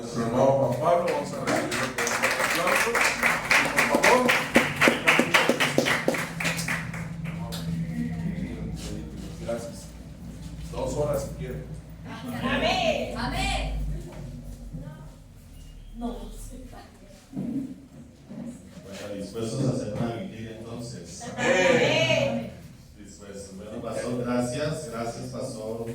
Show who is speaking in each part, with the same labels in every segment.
Speaker 1: Nuestro hermano Juan Pablo, vamos a recibirlo con un aplauso. Por favor. Gracias. 2 horas si quieren.
Speaker 2: Amén. Amén. No.
Speaker 3: Bueno, dispuestos a hacer una vigilia entonces.
Speaker 2: Amén.
Speaker 3: Dispuestos. Bueno, pastor, gracias. Gracias, pastor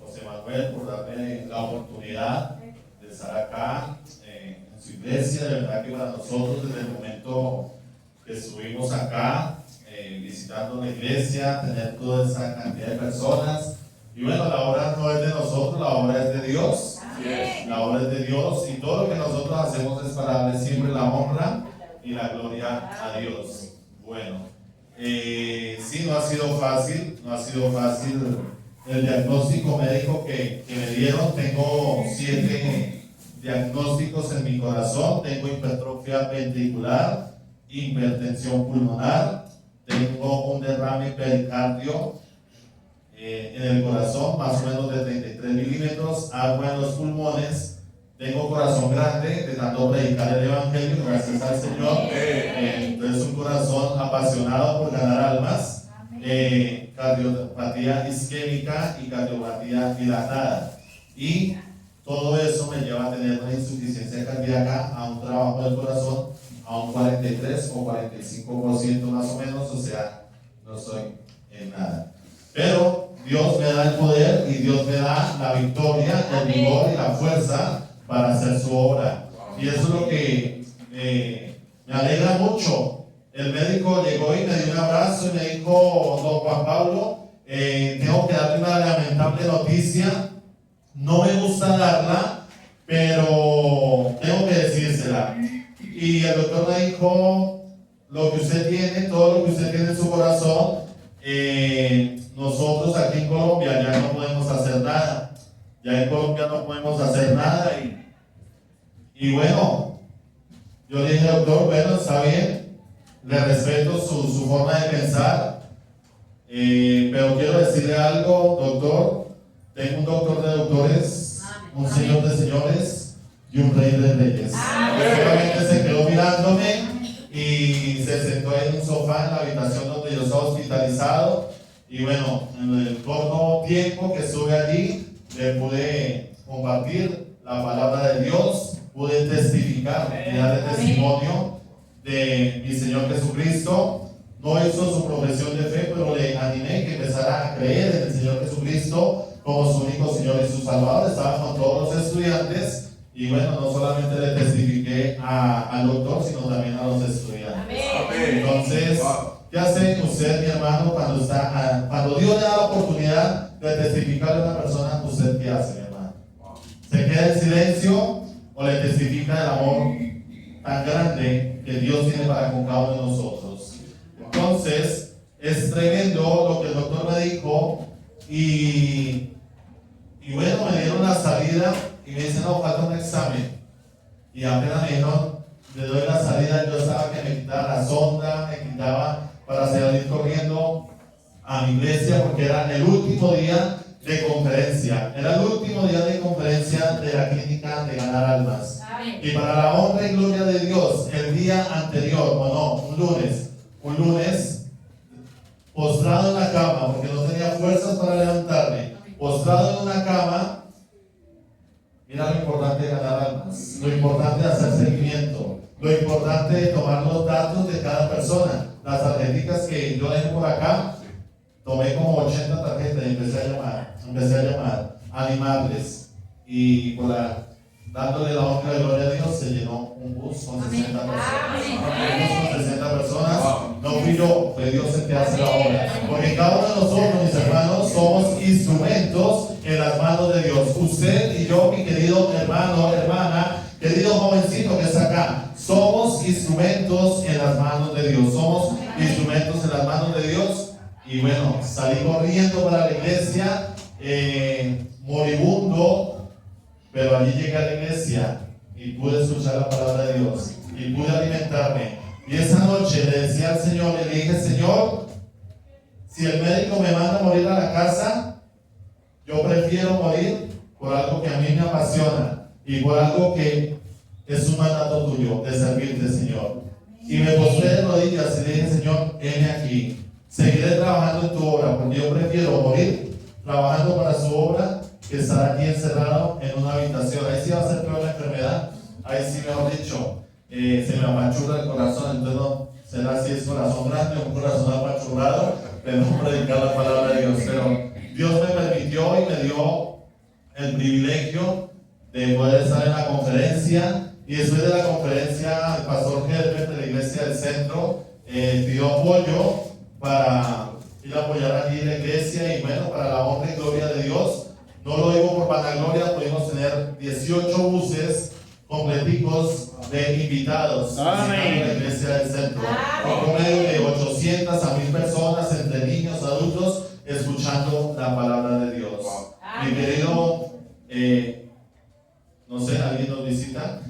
Speaker 3: José Manuel, por darme la oportunidad de estar acá en su iglesia. De verdad que para nosotros, desde el momento que estuvimos acá visitando la iglesia, tener toda esa cantidad de personas. Y bueno, la obra no es de nosotros, la obra es de Dios.
Speaker 2: Amén.
Speaker 3: La obra es de Dios y todo lo que nosotros hacemos es para darle siempre la honra y la gloria a Dios. Bueno, sí, no ha sido fácil el diagnóstico médico que me dieron. Tengo 7 diagnósticos en mi corazón. Tengo hipertrofia ventricular, hipertensión pulmonar, tengo un derrame pericardio en el corazón, más o menos de 33 milímetros, agua en los pulmones, tengo corazón grande de tanto predicar el evangelio, gracias al Señor. Entonces un corazón apasionado por ganar almas, cardiopatía isquémica y cardiopatía dilatada, y todo eso me lleva a tener una insuficiencia cardíaca, a un trabajo del corazón a un 43 o 45% más o menos, o sea, no estoy en nada. Pero Dios me da el poder y Dios me da la victoria, el vigor y la fuerza para hacer su obra. Y eso es lo que me alegra mucho. El médico llegó y me dio un abrazo y me dijo: don Juan Pablo, tengo que darle una lamentable noticia. No me gusta darla, pero tengo que decírsela. Y el doctor me dijo: lo que usted tiene, todo lo que usted tiene en su corazón, nosotros aquí en Colombia ya no podemos hacer nada. Ya en Colombia no podemos hacer nada. Y bueno, yo le dije: doctor, bueno, está bien, le respeto su forma de pensar, pero quiero decirle algo, doctor. Tengo un doctor de doctores, un señor de señores y un rey de reyes. Solamente se quedó mirándome y se sentó en un sofá en la habitación donde yo estaba hospitalizado. Y bueno, en el corto tiempo que estuve allí, le pude compartir la palabra de Dios, pude testificar y darle testimonio de mi Señor Jesucristo. No hizo su profesión de fe, pero le animé que empezara a creer en el Señor Jesucristo como su único Señor y su Salvador. Estaba con todos los estudiantes y bueno, no solamente le testifiqué al doctor, sino también a los estudiantes.
Speaker 2: Amén.
Speaker 3: Entonces, ¿qué hace usted, mi hermano, cuando Dios le da la oportunidad de testificarle a una persona? ¿Usted qué hace, mi hermano? ¿Se queda en silencio o le testifica el amor tan grande que Dios tiene para con cada uno de nosotros? Entonces, es tremendo lo que el doctor me dijo. Y bueno, me dieron la salida y me dicen: no, falta un examen. Y apenas me dijeron: le doy la salida, yo estaba que me quitaba la sonda, me quitaba para salir corriendo a mi iglesia, porque era el último día de conferencia. Era el último día de conferencia de la clínica de ganar almas. Y para la honra y gloria de Dios, el día anterior, o no, un lunes, postrado en la cama, porque no tenía fuerzas para levantarme, postrado en una cama. Mira lo importante de ganar almas, lo importante de hacer seguimiento, lo importante de tomar los datos de cada persona. Las tarjetas que yo dejé por acá, tomé como 80 tarjetas y empecé a llamar, animarles, y dándole la honra y gloria a Dios, se llenó un bus con 60 personas. Un bus con 60 personas. No fui yo, fue Dios el que hace la obra. Porque cada uno de nosotros, mis hermanos, somos instrumentos en las manos de Dios. Usted y yo, mi querido hermano, hermana, querido jovencito que está acá, somos instrumentos en las manos de Dios. Somos instrumentos en las manos de Dios. Y bueno, salí corriendo para la iglesia, moribundo. Pero allí llegué a la iglesia y pude escuchar la palabra de Dios y pude alimentarme. Y esa noche le decía al Señor, le dije: Señor, si el médico me manda a morir a la casa, yo prefiero morir por algo que a mí me apasiona. y por algo que es un mandato tuyo de servirte, Señor. Y me postré de rodillas y le dije, Señor, heme aquí. Seguiré trabajando en tu obra, porque yo prefiero morir trabajando para su obra que estar aquí encerrado en una habitación. Ahí sí va a ser peor la enfermedad. Ahí sí, mejor dicho, se me apachurra el corazón. Entonces no será si es corazón grande o un corazón apachurrado de no predicar la palabra de Dios. Pero Dios me permitió y me dio el privilegio de poder estar en la conferencia. Y después de la conferencia, el pastor Herbert de la iglesia del centro pidió apoyo para ir a apoyar aquí la iglesia. Y bueno, para la honra y gloria de Dios, no lo digo por vanagloria, pudimos tener 18 buses completicos de invitados a la iglesia del centro. Un promedio de 800 a 1000 personas, entre niños, adultos, escuchando la palabra de Dios. Mi querido, no sé, ¿alguien nos visita?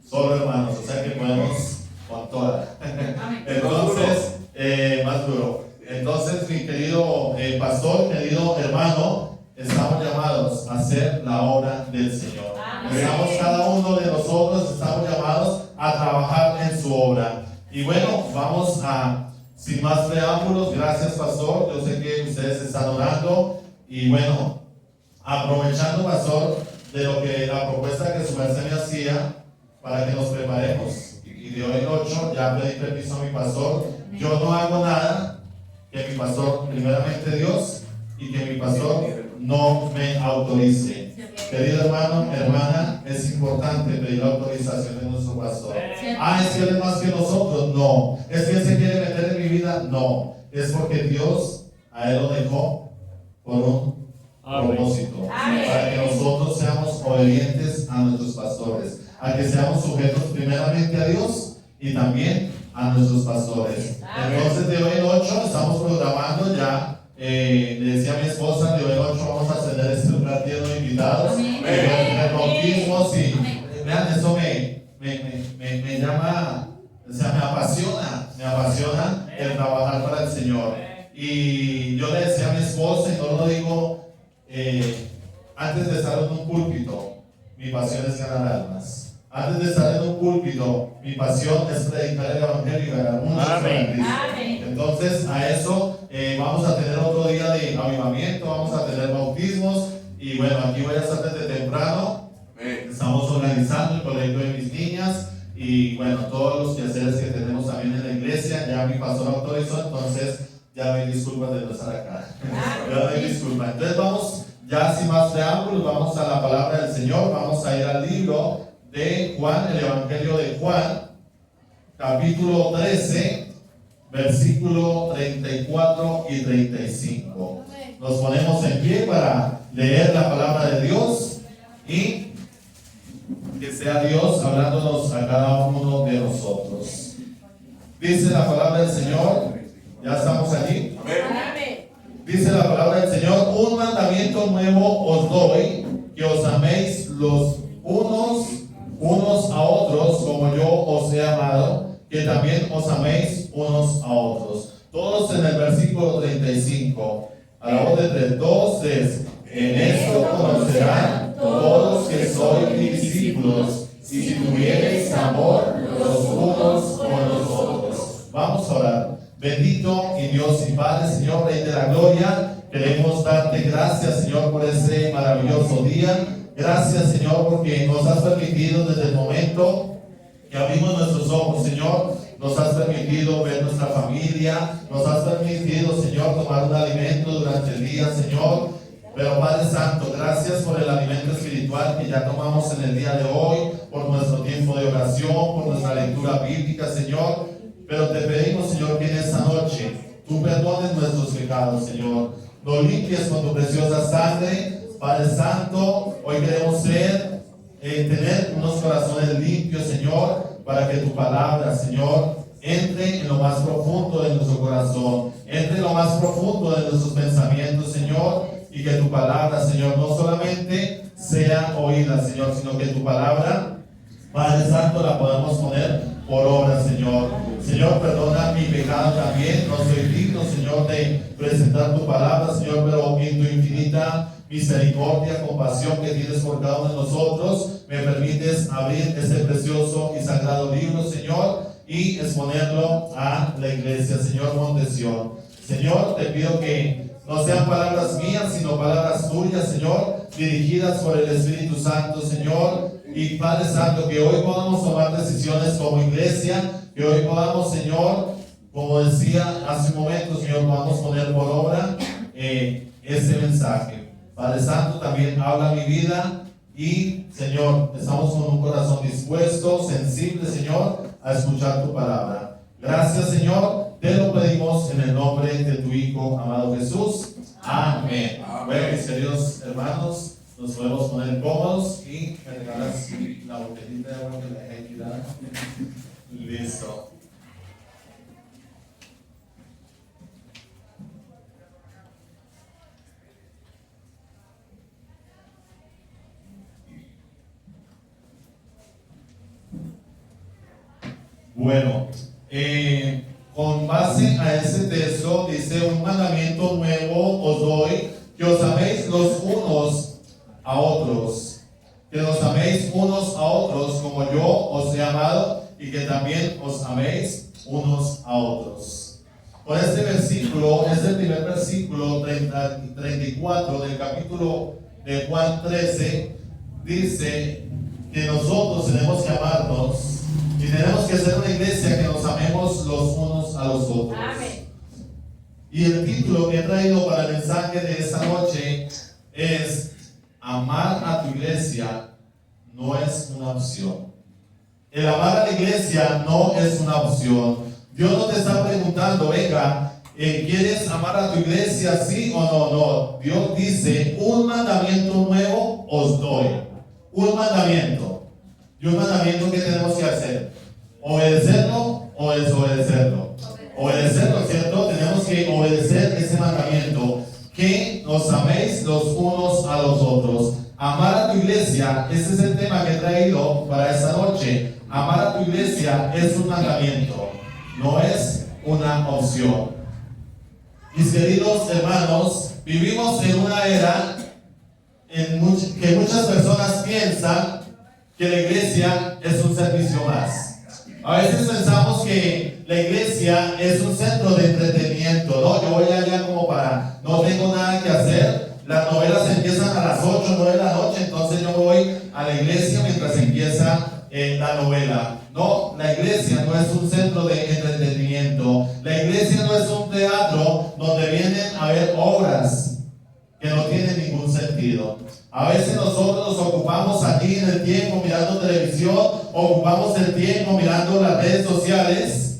Speaker 3: Solo hermanos, o sea que podemos con toda. Entonces, más duro. Entonces, mi querido pastor, querido hermano, estamos llamados a hacer la obra del Señor. Estamos, cada uno de nosotros estamos llamados a trabajar en su obra. Y bueno, vamos a, sin más preámbulos, gracias pastor, yo sé que ustedes están orando. Y bueno, aprovechando, pastor, de lo que la propuesta que su merced me hacía, para que nos preparemos. Y de hoy en 8 ya pedí permiso a mi pastor. Yo no hago nada que mi pastor, primeramente Dios, y que mi pastor no me autorice. Querido hermano, hermana, es importante pedir la autorización de nuestro pastor. Es que él es más que nosotros. No. Es que él se quiere meter en mi vida. No. Es porque Dios a él lo dejó por un propósito. Para que nosotros seamos obedientes a nuestros pastores, a que seamos sujetos primeramente a Dios y también a nuestros pastores. Entonces de hoy en 8 estamos programando ya, le decía a mi esposa, de hoy en 8 vamos a tener este lugar lleno de invitados, de bautismos, y vean, eso me llama, o sea, me apasiona el trabajar para el Señor. Y yo le decía a mi esposa, y no lo digo antes de estar en un púlpito, mi pasión es ganar almas. Antes de estar en un púlpito, mi pasión es predicar el evangelio y ganar muchos para Cristo. Entonces, a eso vamos a tener otro día de avivamiento, vamos a tener bautismos. Y bueno, aquí voy a estar desde temprano. Estamos organizando el colegio de mis niñas. Y bueno, todos los quehaceres que tenemos también en la iglesia. Ya mi pastor autorizó, entonces ya me disculpas de no estar acá. Ya me disculpas. Entonces vamos, ya sin más preámbulos, vamos a la palabra del Señor. Vamos a ir al libro de Juan, el Evangelio de Juan, capítulo 13, versículo 34 y 35. Nos ponemos en pie para leer la palabra de Dios y que sea Dios hablándonos a cada uno de nosotros. Dice la palabra del Señor, ya estamos allí. Dice la palabra del Señor: un mandamiento nuevo os doy, que os améis los unos a otros como yo os he amado, que también os améis unos a otros. Todos en el versículo 35, a la voz de 3, 2, 3. En esto conocerán todos que sois mis discípulos, si tuviereis amor los unos con los otros. Vamos a orar. Bendito y Dios y Padre, Señor, Rey de la Gloria, queremos darte gracias, Señor, por ese maravilloso día. Gracias, Señor, porque nos has permitido desde el momento que abrimos nuestros ojos, Señor, nos has permitido ver nuestra familia, nos has permitido, Señor, tomar un alimento durante el día, Señor. Pero Padre Santo, gracias por el alimento espiritual que ya tomamos en el día de hoy, por nuestro tiempo de oración, por nuestra lectura bíblica, Señor. Pero te pedimos, Señor, que en esta noche tú perdones nuestros pecados, Señor. Nos limpies con tu preciosa sangre. Padre Santo, hoy queremos tener unos corazones limpios, Señor, para que tu palabra, Señor, entre en lo más profundo de nuestro corazón, entre en lo más profundo de nuestros pensamientos, Señor, y que tu palabra, Señor, no solamente sea oída, Señor, sino que tu palabra, Padre Santo, la podamos poner por obra, Señor. Señor, perdona mi pecado también. No soy digno, Señor, de presentar tu palabra, Señor, pero en tu infinita misericordia, compasión que tienes por cada uno de nosotros, me permites abrir este precioso y sagrado libro, Señor, y exponerlo a la iglesia, Señor Montesión. Señor, te pido que no sean palabras mías, sino palabras tuyas, Señor, dirigidas por el Espíritu Santo, Señor. Y Padre Santo, que hoy podamos tomar decisiones como iglesia, que hoy podamos, Señor, como decía hace un momento, Señor, podamos poner por obra este mensaje. Padre Santo, también habla mi vida y, Señor, estamos con un corazón dispuesto, sensible, Señor, a escuchar tu palabra. Gracias, Señor, te lo pedimos en el nombre de tu Hijo, amado Jesús. Amén. Bueno, mis queridos hermanos, nos podemos poner cómodos y me regalas la botellita de agua que le dejé tirada. Listo. Bueno, con base a ese texto dice: un mandamiento nuevo os doy, que os améis los unos a otros, que os améis unos a otros como yo os he amado, y que también os améis unos a otros. Con este versículo, es el primer versículo 34 del capítulo de Juan 13, dice que nosotros tenemos que amarnos y tenemos que ser una iglesia que nos amemos los unos a los otros.
Speaker 2: Amén.
Speaker 3: Y el título que he traído para el mensaje de esta noche es: amar a tu iglesia no es una opción. El amar a la iglesia no es una opción. Dios no te está preguntando, venga, ¿quieres amar a tu iglesia, sí o no? No. Dios dice: un mandamiento nuevo os doy. Un mandamiento. Y un mandamiento que tenemos que hacer: obedecerlo o desobedecerlo. Obedecerlo, ¿cierto? Tenemos que obedecer ese mandamiento, que nos améis los unos a los otros. Amar a tu iglesia, ese es el tema que he traído para esta noche. Amar a tu iglesia es un mandamiento, no es una opción. Mis queridos hermanos, vivimos en una era que muchas personas piensan que la iglesia es un servicio más. A veces pensamos que la iglesia es un centro de entretenimiento, ¿no? Yo voy allá como no tengo nada que hacer. Las novelas empiezan a las 8 o 9 de la noche, entonces yo voy a la iglesia mientras empieza la novela. No, la iglesia no es un centro de entretenimiento. La iglesia no es un teatro donde vienen a ver obras que no tienen ningún sentido. A veces nosotros nos ocupamos aquí en el tiempo mirando televisión, ocupamos el tiempo mirando las redes sociales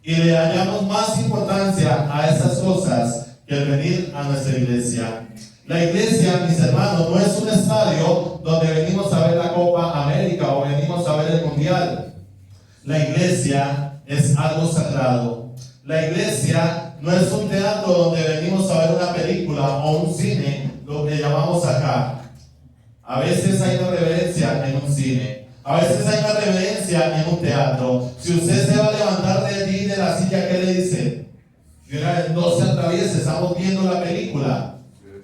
Speaker 3: y le hallamos más importancia a esas cosas que el venir a nuestra iglesia. La iglesia, mis hermanos, no es un estadio donde venimos a ver la Copa América o venimos a ver el Mundial. La iglesia es algo sagrado. La iglesia no es un teatro donde venimos a ver una película o un cine, lo que llamamos acá. A veces hay una reverencia en un cine, a veces hay una reverencia en un teatro. Si usted se va a levantar de allí de la silla, ¿qué le dice? No se atraviese, estamos viendo la película.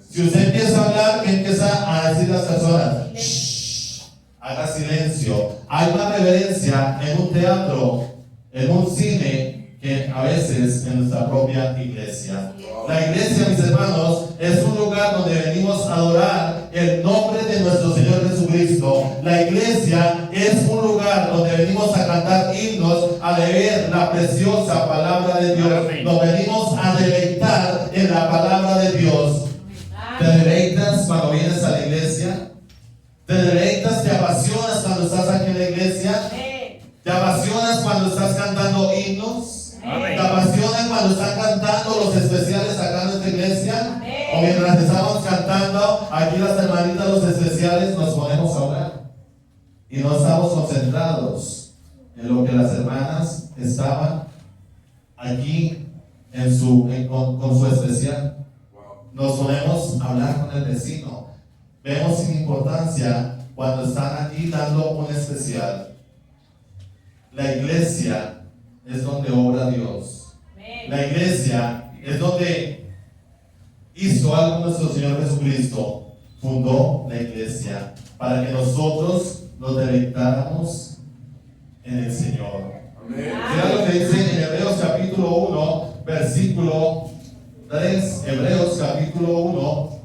Speaker 3: Si usted empieza a hablar, ¿qué empieza a decir las personas? Shh, haga silencio. Hay una reverencia en un teatro, en un cine, que a veces en nuestra propia iglesia. La iglesia, mis hermanos, es un lugar donde venimos a adorar el nombre de nuestro Señor Jesucristo. La iglesia es un lugar donde venimos a cantar himnos, a leer la preciosa palabra de Dios. Nos venimos a deleitar en la palabra de Dios. ¿Te deleitas cuando vienes a la iglesia? ¿Te deleitas, te apasionas cuando estás aquí en la iglesia? ¿Te apasionas cuando estás cantando himnos? ¿Te apasionan cuando están cantando los especiales acá en nuestra iglesia? O mientras estamos cantando aquí las hermanitas, los especiales, nos ponemos a orar y no estamos concentrados en lo que las hermanas estaban aquí con su especial. Nos ponemos a hablar con el vecino. Vemos sin importancia cuando están aquí dando un especial. La iglesia es donde obra Dios. La iglesia es donde hizo algo nuestro Señor Jesucristo. Fundó la iglesia para que nosotros nos deleitáramos en el Señor.
Speaker 1: Amén.
Speaker 3: Mira lo que dice en Hebreos capítulo 1, versículo 3. Hebreos capítulo 1.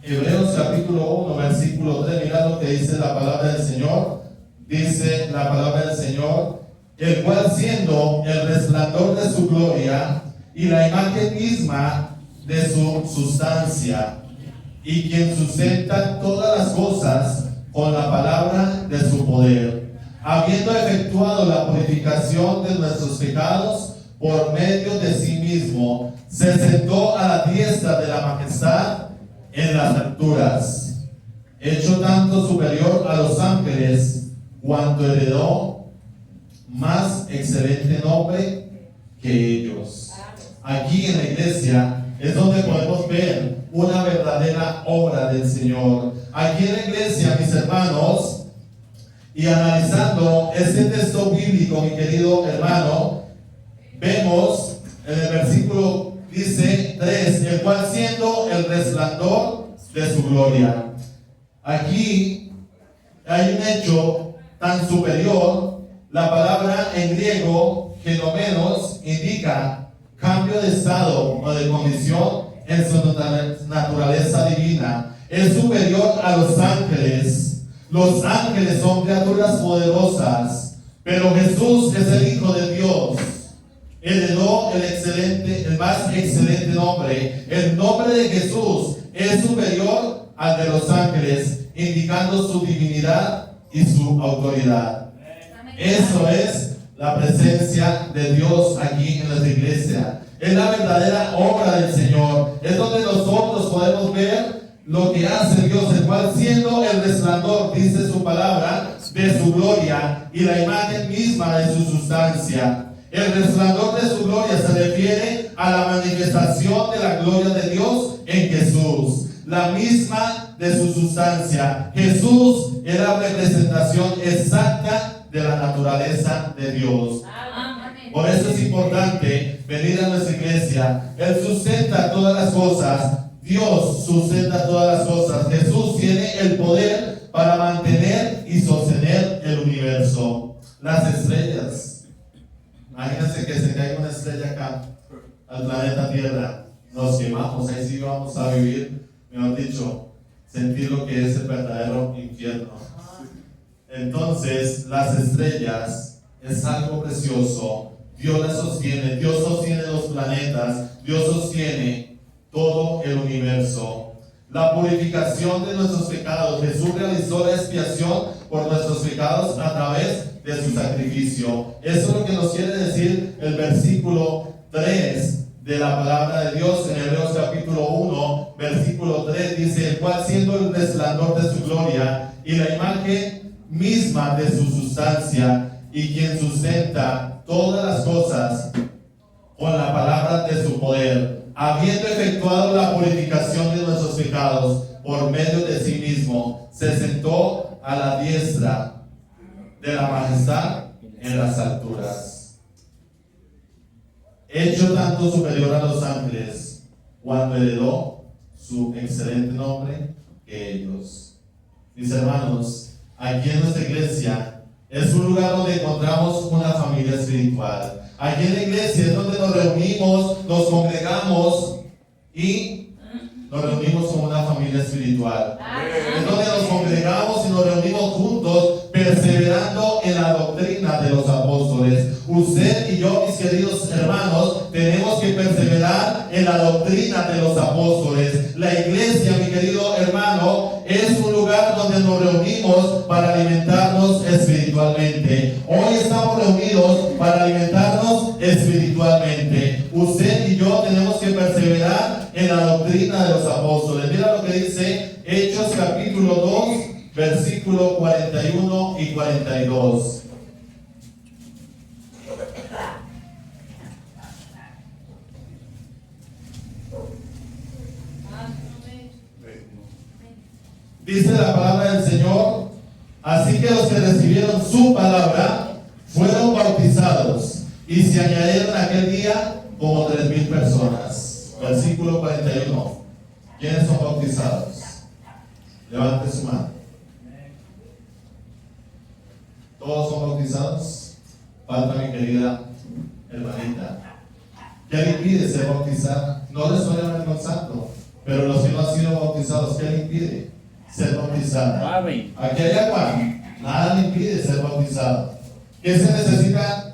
Speaker 3: Hebreos capítulo 1, versículo 3. Mira lo que dice la palabra del Señor. Dice la palabra del Señor: el cual siendo el resplandor de su gloria y la imagen misma de su sustancia, y quien sustenta todas las cosas con la palabra de su poder, habiendo efectuado la purificación de nuestros pecados por medio de sí mismo, se sentó a la diestra de la majestad en las alturas, hecho tanto superior a los ángeles, cuanto heredó más excelente nombre que ellos. Aquí en la iglesia es donde podemos ver una verdadera obra del Señor. Aquí en la iglesia, mis hermanos, y analizando este texto bíblico, mi querido hermano, vemos en el versículo, dice 3, el cual siendo el resplandor de su gloria. Aquí hay un hecho tan superior. La palabra en griego, genomenos, indica cambio de estado o de condición en su naturaleza divina. Es superior a los ángeles. Los ángeles son criaturas poderosas, pero Jesús es el Hijo de Dios. Heredó el más excelente nombre. El nombre de Jesús es superior al de los ángeles, indicando su divinidad y su autoridad. Eso es la presencia de Dios aquí en nuestra iglesia. Es la verdadera obra del Señor. Es donde nosotros podemos ver lo que hace Dios, el cual siendo el resplandor, dice su palabra, de su gloria y la imagen misma de su sustancia. El resplandor de su gloria se refiere a la manifestación de la gloria de Dios en Jesús, la misma de su sustancia. Jesús es la representación exacta de la naturaleza de Dios. Por eso es importante venir a nuestra iglesia. Él sustenta todas las cosas. Dios sustenta todas las cosas. Jesús tiene el poder para mantener y sostener el universo. Las estrellas. Imagínense que se caiga una estrella acá al planeta Tierra. Nos quemamos. Ahí sí vamos a vivir, mejor dicho, sentir lo que es el verdadero infierno. Entonces, las estrellas es algo precioso. Dios las sostiene. Dios sostiene los planetas. Dios sostiene todo el universo. La purificación de nuestros pecados. Jesús realizó la expiación por nuestros pecados a través de su sacrificio. Eso es lo que nos quiere decir el versículo 3 de la palabra de Dios en Hebreos capítulo 1, versículo 3. Dice: el cual siendo el resplandor de su gloria y la imagen misma de su sustancia, y quien sustenta todas las cosas con la palabra de su poder, habiendo efectuado la purificación de nuestros pecados por medio de sí mismo, se sentó a la diestra de la majestad en las alturas, hecho tanto superior a los ángeles, cuando heredó su excelente nombre que ellos. Mis hermanos, aquí en nuestra iglesia es un lugar donde encontramos una familia espiritual. Aquí en la iglesia es donde nos reunimos, nos congregamos y nos reunimos como una familia espiritual. Es donde nos congregamos y nos reunimos juntos, perseverando en la doctrina de los apóstoles. Usted y yo, mis queridos hermanos, tenemos que perseverar en la doctrina de los apóstoles. La iglesia, mi querido hermano, es un lugar donde nos reunimos para alimentarnos espiritualmente. Hoy estamos reunidos para alimentarnos espiritualmente. Usted y yo tenemos que perseverar en la doctrina de los apóstoles. Mira lo que dice Hechos capítulo 2, versículo 41 y 42. Dice la palabra del Señor: así que los que recibieron su palabra fueron bautizados, Y se añadieron aquel día como 3,000 personas. Versículo 41. ¿Quiénes son bautizados? Levante su mano. ¿Todos son bautizados? Falta mi querida hermanita. ¿Qué le impide ser bautizada? No les suena el Espíritu Santo, pero los que no han sido bautizados, ¿qué le impide ser bautizada?
Speaker 4: Amén.
Speaker 3: Aquí hay agua, nada le impide ser bautizado. ¿Qué se necesita?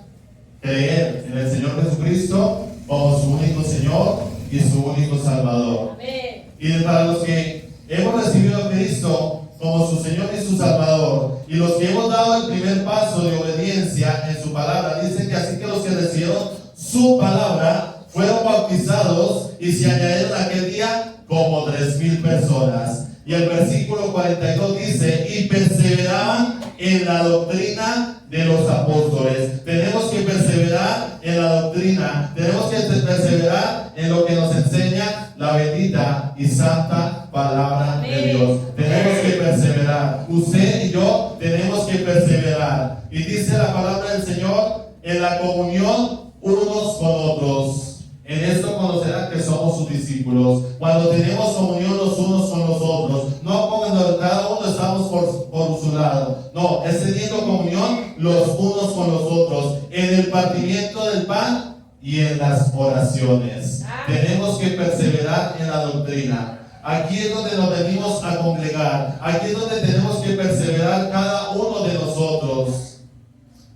Speaker 3: Creer en el Señor Jesucristo como su único Señor y su único Salvador.
Speaker 2: Amén.
Speaker 3: Y para los que hemos recibido a Cristo como su Señor y su Salvador, y los que hemos dado el primer paso de obediencia en su palabra, dice que así que los que recibieron su palabra fueron bautizados y se añadieron aquel día como 3,000 personas. Y el versículo 42 dice, y perseveraban en la doctrina de los apóstoles. Tenemos que perseverar en la doctrina, tenemos que perseverar en lo que nos enseña la bendita y santa palabra de Dios. Tenemos que perseverar. Usted y yo tenemos que perseverar. Y dice la palabra del Señor, en la comunión unos con otros. En esto conocerán que somos sus discípulos, cuando tenemos comunión los unos con los otros, no cuando cada uno estamos por su lado, no, es teniendo comunión los unos con los otros, en el partimiento del pan y en las oraciones. Tenemos que perseverar en la doctrina. Aquí es donde nos venimos a congregar, aquí es donde tenemos que perseverar cada uno de nosotros.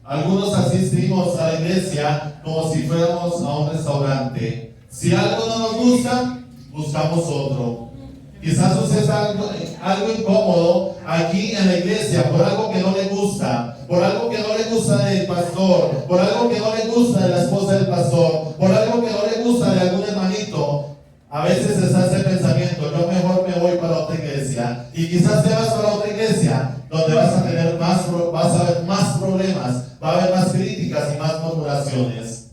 Speaker 3: Algunos asistimos a la iglesia como si fuéramos a un restaurante. Si algo no nos gusta, buscamos otro. Quizás usted está algo incómodo aquí en la iglesia por algo que no le gusta, por algo que no le gusta del pastor, por algo que no le gusta de la esposa del pastor, por algo que no le gusta de algún hermanito. A veces está ese pensamiento, yo mejor me voy para otra iglesia. Y quizás te vas para otra iglesia donde vas a ver más problemas, va a haber más críticas y más murmuraciones.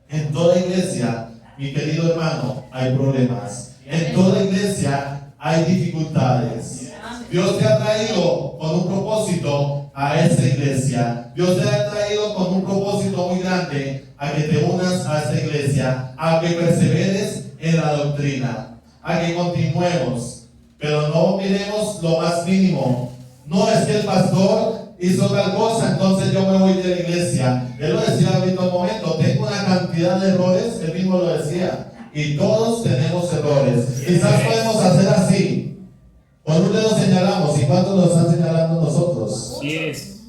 Speaker 3: En toda iglesia, mi querido hermano, hay problemas. En toda iglesia hay dificultades. Dios te ha traído con un propósito a esta iglesia. Dios te ha traído con un propósito muy grande a que te unas a esta iglesia, a que perseveres en la doctrina, a que continuemos, pero no miremos lo más mínimo. No es que el pastor hizo tal cosa, entonces yo me voy de la iglesia. Él lo decía ahorita un momento, tengo una cantidad de errores, él mismo lo decía, y todos tenemos errores. Quizás podemos hacer así, con un dedo señalamos, ¿y cuántos nos están señalando nosotros?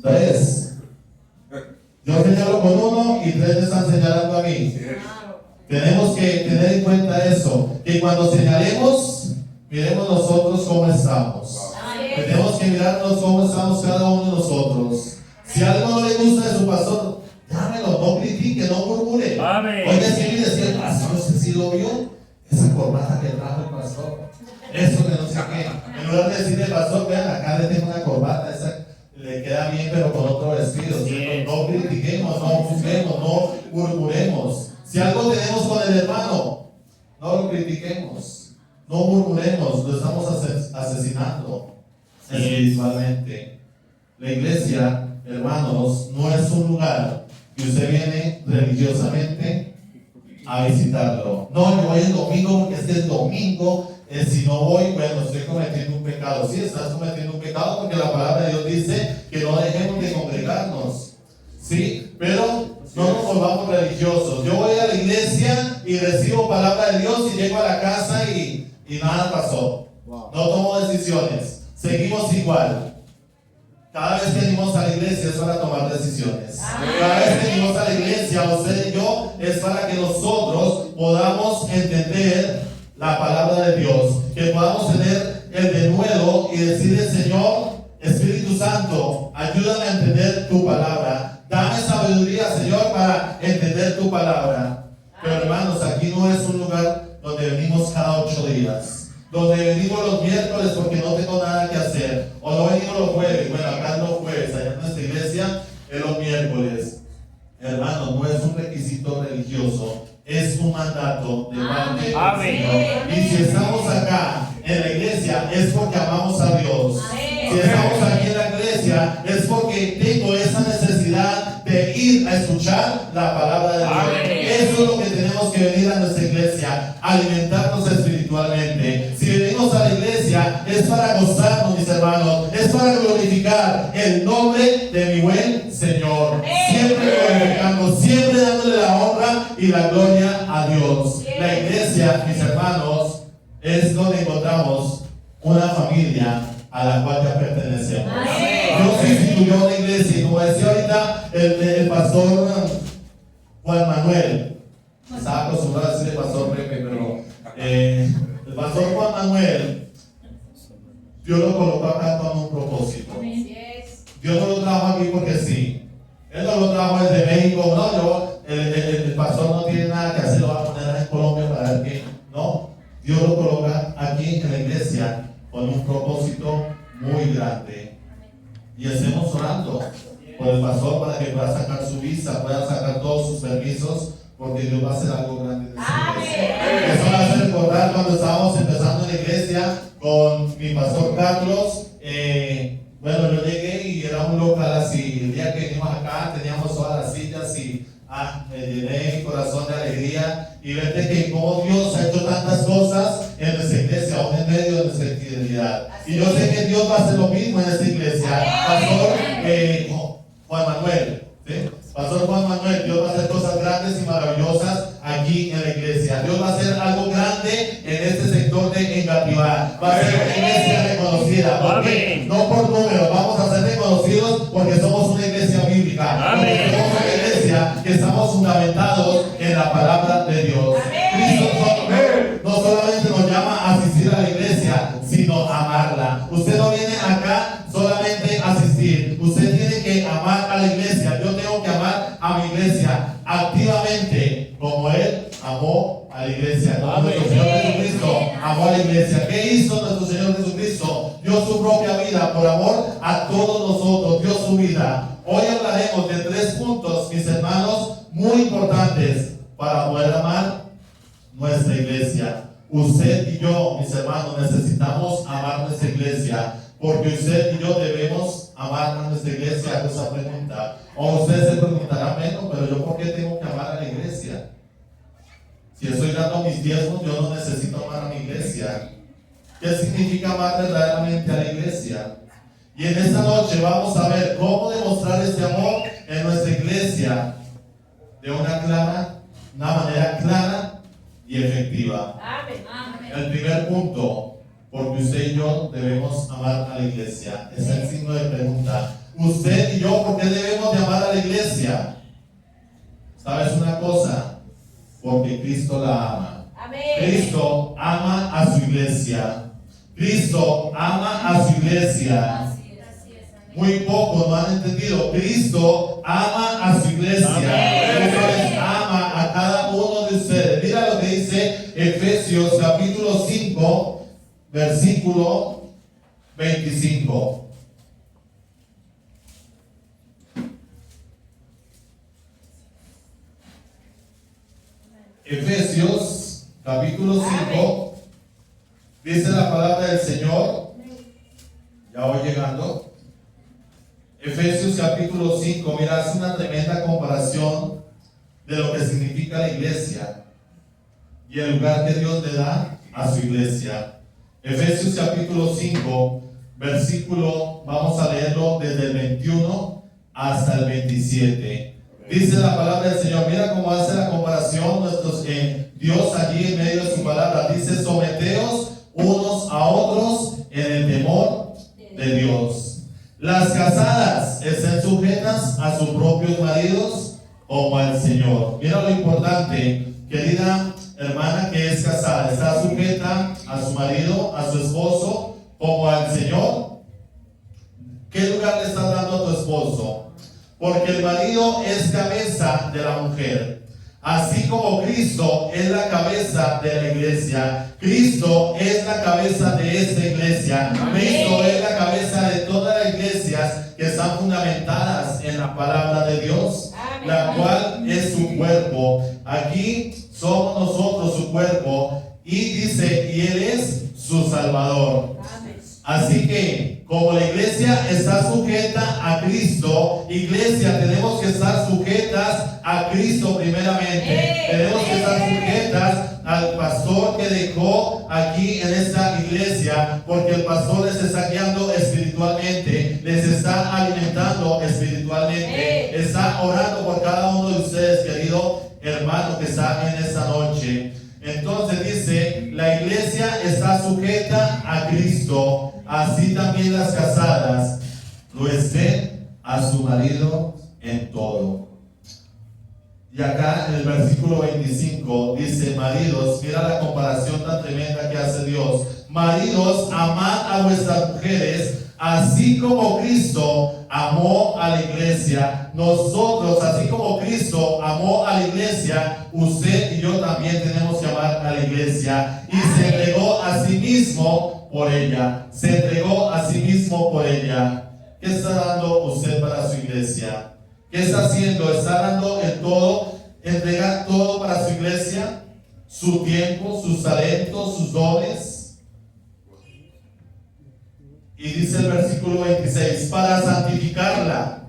Speaker 3: 3. Yo señalo con uno y 3 me están señalando a mí. Tenemos que tener en cuenta eso, que cuando señalemos, miremos nosotros cómo estamos. Tenemos que mirarnos cómo estamos cada uno de nosotros. Si algo no le gusta de su pastor, llámelo, no critique, no murmure. Oiga, si mire, si el pastor se lo vio, esa corbata que trajo el pastor, eso que no sé qué. En lugar de decirle al pastor, vean, acá le tengo una corbata, esa le queda bien, pero con otro vestido. No critiquemos, no juzguemos, no murmuremos. Si algo tenemos con el hermano, no lo critiquemos, no murmuremos, lo estamos asesinando espiritualmente. La iglesia, hermanos, no es un lugar que usted viene religiosamente a visitarlo. No, yo voy el domingo porque es que es domingo. Si no voy, bueno, estoy cometiendo un pecado. Sí, estás cometiendo un pecado porque la palabra de Dios dice que no dejemos de congregarnos. Sí, pero no nos volvamos religiosos. Yo voy a la iglesia y recibo palabra de Dios y llego a la casa y nada pasó. No tomo decisiones. Seguimos igual. Cada vez que venimos a la iglesia es para tomar decisiones. Cada vez que venimos a la iglesia, usted y yo, es para que nosotros podamos entender la palabra de Dios. Que podamos tener el denuedo y decirle, Señor, Espíritu Santo, ayúdame a entender tu palabra. Dame sabiduría, Señor, para entender tu palabra. Pero hermanos, aquí no es un lugar donde venimos cada 8 días. Donde venimos los miércoles porque no tengo nada que hacer. O no venimos los jueves. Bueno, acá no jueves. Allá en nuestra iglesia es los miércoles. Hermanos, no es un requisito religioso. Es un mandato de parte del Señor. Y si estamos acá en la iglesia es porque amamos a Dios. Si estamos aquí en la iglesia es porque tengo esa necesidad de ir a escuchar la palabra de Dios. iglesia es para gozarnos, mis hermanos, es para glorificar el nombre de mi buen Señor. Siempre glorificando, siempre dándole la honra y la gloria a Dios. La iglesia, mis hermanos, es donde encontramos una familia a la cual ya pertenecemos. Dios instituyó una iglesia y como decía ahorita el pastor Juan Manuel, estaba acostumbrado a decirle pastor Pepe, pero el pastor Juan Manuel, Dios lo colocó acá con un propósito. Dios no lo trajo aquí porque sí. Él no lo trajo desde México. No, el pastor no tiene nada que hacer, lo va a poner en Colombia para ver qué. No, Dios lo coloca aquí en la iglesia con un propósito muy grande. Y estemos orando por el pastor para que pueda sacar su visa, pueda sacar todos sus permisos, porque Dios va a hacer algo grande en esta iglesia. Eso me hace recordar cuando estábamos empezando en la iglesia con mi pastor Carlos. Bueno, yo llegué y era un local así. El día que vinimos acá teníamos todas las sillas y me llené mi corazón de alegría y verte que como Dios ha hecho tantas cosas en nuestra iglesia, aún en medio de nuestra infidelidad. Y yo sé que Dios va a hacer lo mismo en esta iglesia. Pastor Juan Manuel, ¿sí? Pastor Juan Manuel, Dios va a hacer cosas grandes y maravillosas aquí en la iglesia. Dios va a hacer algo grande en este sector de Engativá. Va a ser una iglesia reconocida. ¿Por qué? No por números, vamos a ser reconocidos porque somos una iglesia bíblica. Porque somos una iglesia que estamos fundamentados en la palabra de Dios. Cristo no solamente nos llama a asistir a la iglesia, sino a amarla. Usted no viene acá solamente a asistir, usted tiene que amar a la iglesia. Yo tengo que amar a mi iglesia activamente, como Él amó a la iglesia. Como nuestro Señor Jesucristo amó a la iglesia. ¿Qué hizo nuestro Señor Jesucristo? Dio su propia vida por amor a todos nosotros, dio su vida. Hoy hablaremos de 3 puntos, mis hermanos, muy importantes para poder amar nuestra iglesia. Usted y yo, mis hermanos, necesitamos amar nuestra iglesia, porque usted y yo debemos amar a nuestra iglesia. Hago esa pregunta. O usted se preguntará, menos, pero yo ¿por qué tengo que amar a la iglesia? Si estoy dando mis diezmos, yo no necesito amar a mi iglesia. ¿Qué significa amar verdaderamente a la iglesia? Y en esta noche vamos a ver cómo demostrar este amor en nuestra iglesia de una manera clara y efectiva. El primer punto, porque usted y yo debemos amar a la iglesia. Es el signo de pregunta. Usted y yo, ¿por qué debemos de amar a la iglesia? ¿Sabes una cosa? Porque Cristo la ama. Cristo ama a su iglesia. Cristo ama a su iglesia. Muy pocos no han entendido. Cristo ama a su iglesia. Cristo ama a cada uno de ustedes. Mira lo que dice Efesios capítulo 5, versículo 25. Efesios capítulo 5, dice la palabra del Señor. Ya voy llegando. Efesios capítulo 5, mira, hace una tremenda comparación de lo que significa la iglesia y el lugar que Dios le da a su iglesia. Efesios capítulo 5, versículo, vamos a leerlo desde el 21 hasta el 27. Dice la palabra del Señor, mira cómo hace la comparación Dios allí en medio de su palabra. Dice, someteos unos a otros en el temor de Dios. Las casadas estén sujetas a sus propios maridos como al Señor. Mira lo importante, querida hermana que es casada, está sujeta a su marido, a su esposo como al Señor. ¿Qué lugar le estás dando a tu esposo? Porque el marido es cabeza de la mujer. Así como Cristo es la cabeza de la iglesia, Cristo es la cabeza de esta iglesia. Cristo es la cabeza de todas las iglesias que están fundamentadas en la palabra de Dios, la cual es su cuerpo. Aquí somos nosotros su cuerpo y dice, y Él es su Salvador. Así que, como la iglesia está sujeta a Cristo, iglesia, tenemos que estar sujetas a Cristo primeramente. Tenemos que estar sujetas al pastor que dejó aquí en esta iglesia, porque el pastor les está guiando espiritualmente, les está alimentando espiritualmente, está orando por cada uno de ustedes, querido hermano que está en esta noche. Entonces dice, la iglesia está sujeta a Cristo, así también las casadas lo estén a su marido en todo. Y acá en el versículo 25 dice, maridos, mira la comparación tan tremenda que hace Dios. Maridos, amad a vuestras mujeres, así como Cristo amó a la iglesia. Nosotros, así como Cristo amó a la iglesia, usted y yo también tenemos que amar a la iglesia. Y se entregó a sí mismo por ella. Se entregó a sí mismo por ella. ¿Qué está dando usted para su iglesia? ¿Qué está haciendo? ¿Está dando el todo? ¿Entregar todo para su iglesia? ¿Su tiempo, sus talentos, sus dones? Y dice el versículo 26, para santificarla,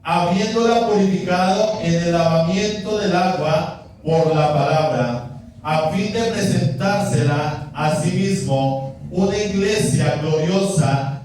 Speaker 3: habiéndola purificado en el lavamiento del agua por la palabra, a fin de presentársela a sí mismo una iglesia gloriosa,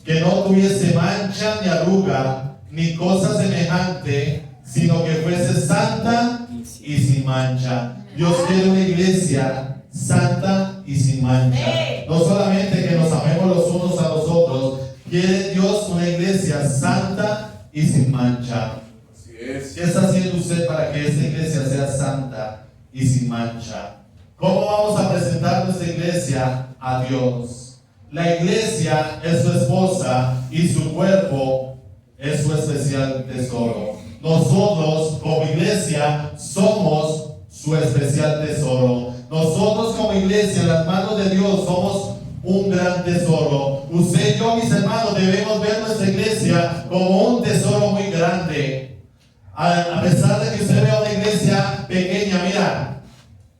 Speaker 3: que no tuviese mancha ni arruga, ni cosa semejante, sino que fuese santa y sin mancha. Dios quiere una iglesia santa y sin mancha. No solamente que nos amemos los unos a los otros, quiere Dios una iglesia santa y sin mancha.
Speaker 1: Así es.
Speaker 3: ¿Qué está haciendo usted para que esta iglesia sea santa y sin mancha? ¿Cómo vamos a presentar nuestra iglesia a Dios? La iglesia es su esposa y su cuerpo es su especial tesoro. Nosotros como iglesia somos su especial tesoro. Nosotros como iglesia en las manos de Dios somos un gran tesoro. Usted y yo, mis hermanos, debemos ver nuestra iglesia como un tesoro muy grande. A pesar de que usted vea una iglesia pequeña, mira,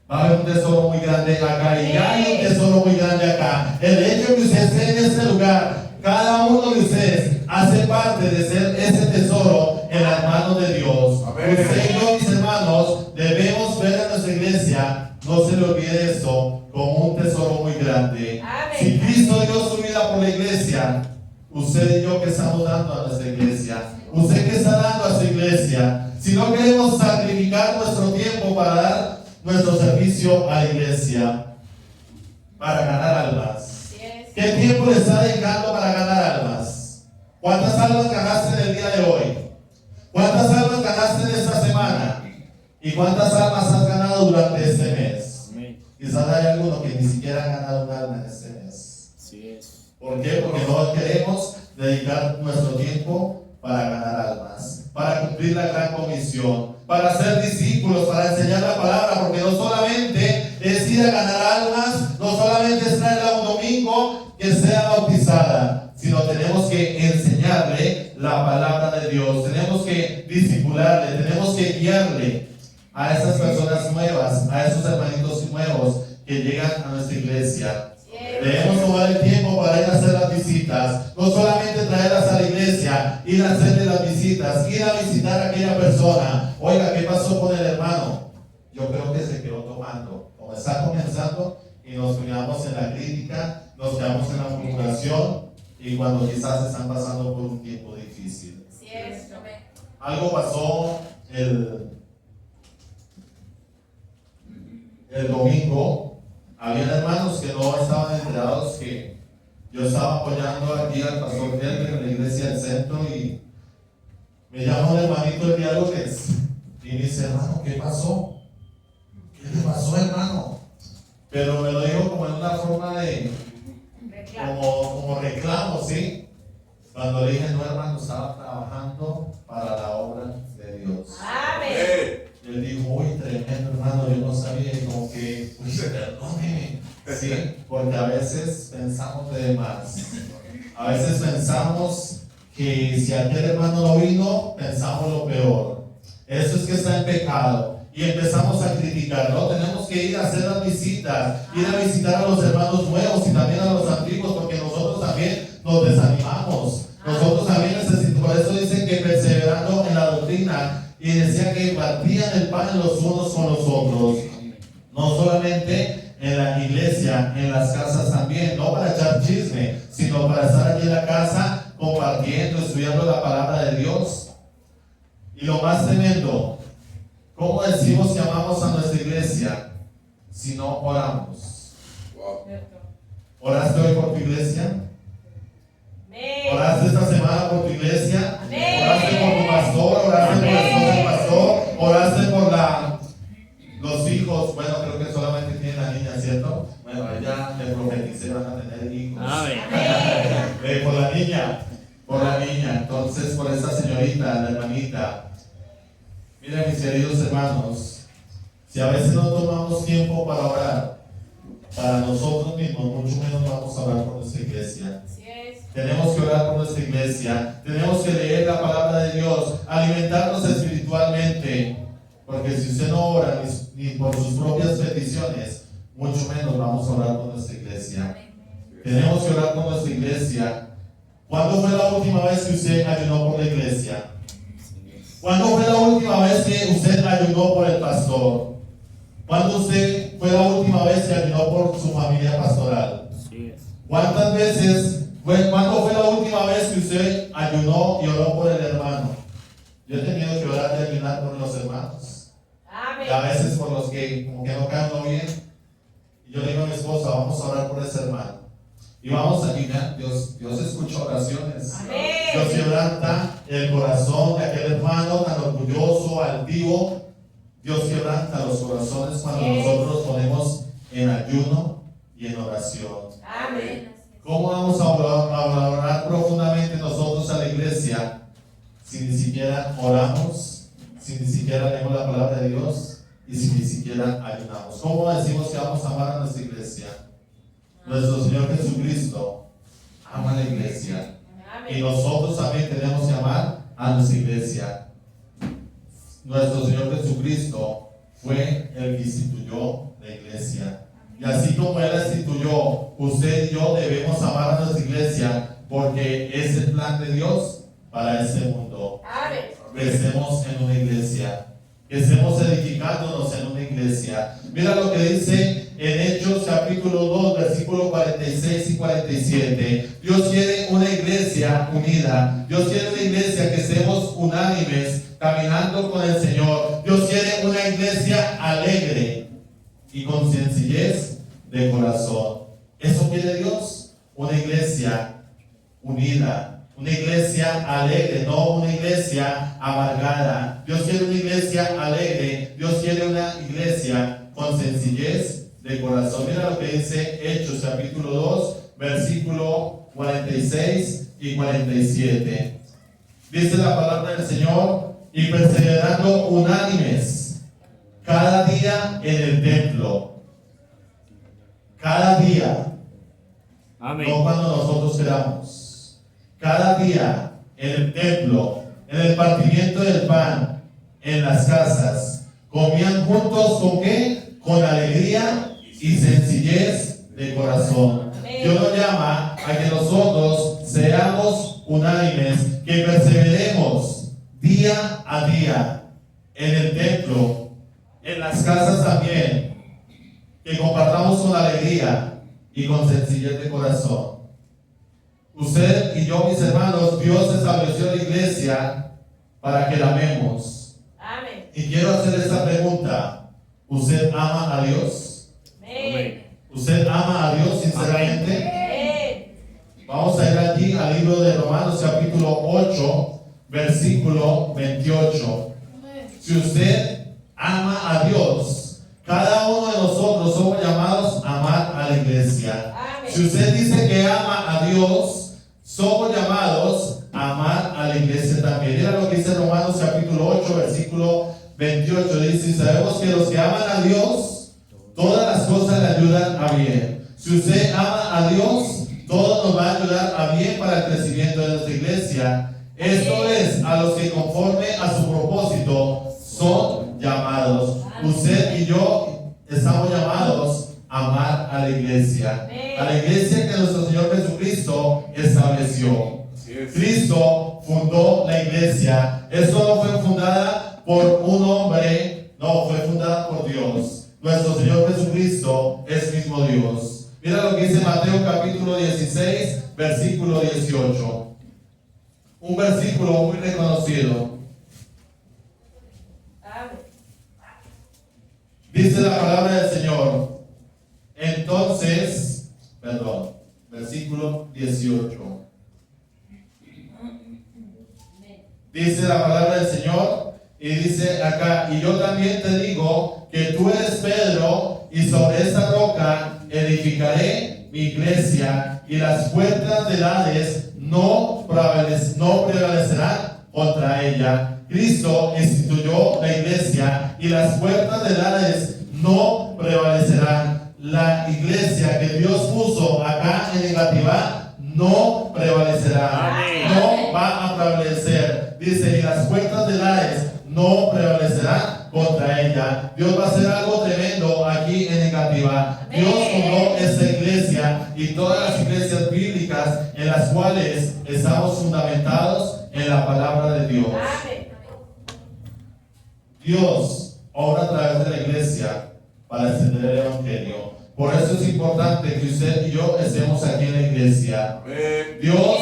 Speaker 3: va a haber un tesoro muy grande acá y ya hay un tesoro muy grande acá. El hecho de que usted esté en este lugar, cada uno de ustedes hace parte de ser ese tesoro en las manos de Dios.
Speaker 1: Amén.
Speaker 3: Usted y yo, mis hermanos, debemos ver a nuestra iglesia, no se le olvide esto, como un tesoro muy grande.
Speaker 2: Amén.
Speaker 3: Si Cristo dio su vida por la iglesia, usted y yo, ¿qué estamos dando a nuestra iglesia? ¿Usted qué está dando a su iglesia? Si no queremos sacrificar nuestro tiempo para dar nuestro servicio a la iglesia, para ganar almas, ¿qué tiempo le está dedicando para ganar almas? ¿Cuántas almas ganaste en el día de hoy? ¿Cuántas almas ganaste en esta semana? ¿Y cuántas almas has ganado durante este mes? Quizás hay algunos que ni siquiera han ganado un alma en este mes.
Speaker 4: Así es.
Speaker 3: ¿Por qué? Porque no queremos dedicar nuestro tiempo para ganar almas, para cumplir la gran comisión, para ser discípulos, para enseñar la palabra, porque no solamente es ir a ganar almas, no solamente es traerla un domingo que sea bautizada, sino tenemos que enseñarle la palabra de Dios, tenemos que discipularle, tenemos que guiarle a esas personas nuevas, a esos hermanitos nuevos que llegan a nuestra iglesia. Debemos tomar el tiempo para ir a hacer las visitas, no solamente traerlas a la iglesia, ir a hacerle las visitas, ir a visitar a aquella persona. Oiga, ¿qué pasó con el hermano? Yo creo que se quedó tomando, como está comenzando, y nos quedamos en la crítica, nos quedamos en la murmuración, y cuando quizás están pasando por un tiempo difícil. Algo pasó el domingo. Había hermanos que no estaban enterados que yo estaba apoyando aquí al pastor Kelvin en la iglesia del centro, y me llama un hermanito el día lunes y me dice, hermano, ¿qué pasó? ¿Qué le pasó, hermano? Pero me lo dijo como en una forma de como reclamo, ¿sí? Cuando le dije, no, hermano, estaba trabajando para la obra de Dios.
Speaker 2: Amén.
Speaker 3: Él dijo, uy, tremendo, hermano, yo no sabía, y como que, uy, perdóneme. Sí, porque a veces pensamos de más. A veces pensamos que si aquel hermano no vino, pensamos lo peor. Eso es que está en pecado. Y empezamos a criticarlo. Tenemos que ir a hacer las visitas, ir a visitar a los hermanos nuevos y también a los antiguos, porque nosotros también aquí en la casa compartiendo, estudiando la palabra de Dios. Y lo más tremendo, ¿cómo decimos que amamos a nuestra iglesia si no oramos?
Speaker 1: Wow.
Speaker 3: ¿Oraste hoy por tu iglesia? ¿Oraste esta semana por tu iglesia?
Speaker 2: Amén.
Speaker 3: ¿Oraste por tu pastor? ¿Oraste por la esposa del pastor? ¿Oraste por los hijos? Bueno, creo que solamente tienen la niña, ¿cierto? Bueno, ella le profeticé, van a tener hijos. Por la niña, entonces por esta señorita, la hermanita. Miren, mis queridos hermanos, si a veces no tomamos tiempo para orar, para nosotros mismos, mucho menos vamos a orar por nuestra iglesia.
Speaker 2: Así es.
Speaker 3: Tenemos que orar por nuestra iglesia, tenemos que leer la palabra de Dios, alimentarnos espiritualmente, porque si usted no ora ni por sus propias peticiones, mucho menos vamos a orar por nuestra iglesia. Tenemos que orar por nuestra iglesia. ¿Cuándo fue la última vez que usted ayunó por la iglesia? ¿Cuándo fue la última vez que usted ayunó por el pastor? ¿Cuándo usted fue la última vez que ayunó por su familia pastoral? ¿Cuántas veces ¿cuándo fue la última vez que usted ayunó y oró por el hermano? Yo he tenido que orar y ayunar por los hermanos.
Speaker 2: Amén.
Speaker 3: Y a veces por los que como que no caen bien. Y yo le digo a mi esposa, vamos a orar por ese hermano. Y vamos a ayunar. Dios escucha oraciones.
Speaker 2: Amén.
Speaker 3: Dios quebranta el corazón de aquel hermano tan orgulloso, altivo. Dios quebranta los corazones cuando nosotros ponemos en ayuno y en oración.
Speaker 2: Amén.
Speaker 3: ¿Cómo vamos a orar profundamente nosotros a la iglesia si ni siquiera oramos, si ni siquiera leemos la palabra de Dios y si ni siquiera ayunamos? ¿Cómo decimos que vamos a amar a nuestra iglesia? Nuestro Señor Jesucristo ama a la iglesia y nosotros también tenemos que amar a nuestra iglesia. Nuestro Señor Jesucristo fue el que instituyó la iglesia. Y así como Él la instituyó, usted y yo debemos amar a nuestra iglesia porque es el plan de Dios para este mundo.
Speaker 2: Amén.
Speaker 3: Que estemos en una iglesia, que estemos edificándonos en una iglesia. Mira lo que dice en Hechos capítulo 2, versículos 46 y 47. Dios quiere una iglesia unida. Dios quiere una iglesia que estemos unánimes, caminando con el Señor. Dios quiere una iglesia alegre y con sencillez de corazón. ¿Eso quiere Dios? Una iglesia unida, una iglesia alegre, no una iglesia amargada. Dios quiere una iglesia alegre. Dios quiere una iglesia con sencillez de corazón. Mira lo que dice Hechos capítulo 2, versículo 46 y 47. Dice la palabra del Señor: y perseverando unánimes cada día en el templo. Cada día.
Speaker 4: Amén.
Speaker 3: No cuando nosotros queramos. Cada día en el templo, en el partimiento del pan, en las casas, comían juntos ¿con qué? Con alegría y sencillez de corazón. Dios nos llama a que nosotros seamos unánimes, que perseveremos día a día en el templo, en las casas también, que compartamos con alegría y con sencillez de corazón. Usted y yo, mis hermanos, Dios estableció la iglesia para que la amemos.
Speaker 2: Amén.
Speaker 3: Y quiero hacer esta pregunta: ¿usted ama a Dios?
Speaker 2: Amén.
Speaker 3: ¿Usted ama a Dios sinceramente?
Speaker 2: Amén.
Speaker 3: Vamos a ir allí al libro de Romanos capítulo 8, versículo 28. Si usted ama a Dios, cada uno de nosotros somos llamados a amar a la iglesia.
Speaker 2: Amén.
Speaker 3: Si usted dice que ama a Dios, somos llamados a amar a la iglesia también. Mira lo que dice Romanos capítulo 8, versículo 28. Dice: y sabemos que los que aman a Dios, todas las cosas le ayudan a bien. Si usted ama a Dios, todo nos va a ayudar a bien para el crecimiento de nuestra iglesia. Esto es, a los que conforme a su propósito son llamados. Usted y yo estamos llamados a amar a la iglesia. A la iglesia que nuestro Señor Jesucristo estableció. Cristo fundó la iglesia. Esto no fue fundada por un hombre, no, fue fundada por Dios. Nuestro Señor Jesucristo es mismo Dios. Mira lo que que dice Mateo capítulo 16, versículo 18. Un versículo muy reconocido.
Speaker 2: Amén.
Speaker 3: Dice la palabra del Señor. Entonces, versículo 18. Dice la palabra del Señor y dice acá, y yo también te digo que tú eres Pedro y sobre esta roca edificaré mi iglesia y las puertas del Hades no prevalecerán contra ella. Cristo instituyó la iglesia y las puertas del Hades no prevalecerán. La iglesia que Dios puso acá en Engativá no prevalecerá.
Speaker 2: Amén.
Speaker 3: No va a prevalecer. Dice, y las puertas del Hades no prevalecerán contra ella. Dios va a hacer algo tremendo aquí en Engativá. Dios fundó esta iglesia y todas las iglesias bíblicas en las cuales estamos fundamentados en la palabra de Dios.
Speaker 2: Amén.
Speaker 3: Dios obra a través de la iglesia para extender el evangelio. Por eso es importante que usted y yo estemos aquí en la iglesia.
Speaker 1: Amén.
Speaker 3: Dios,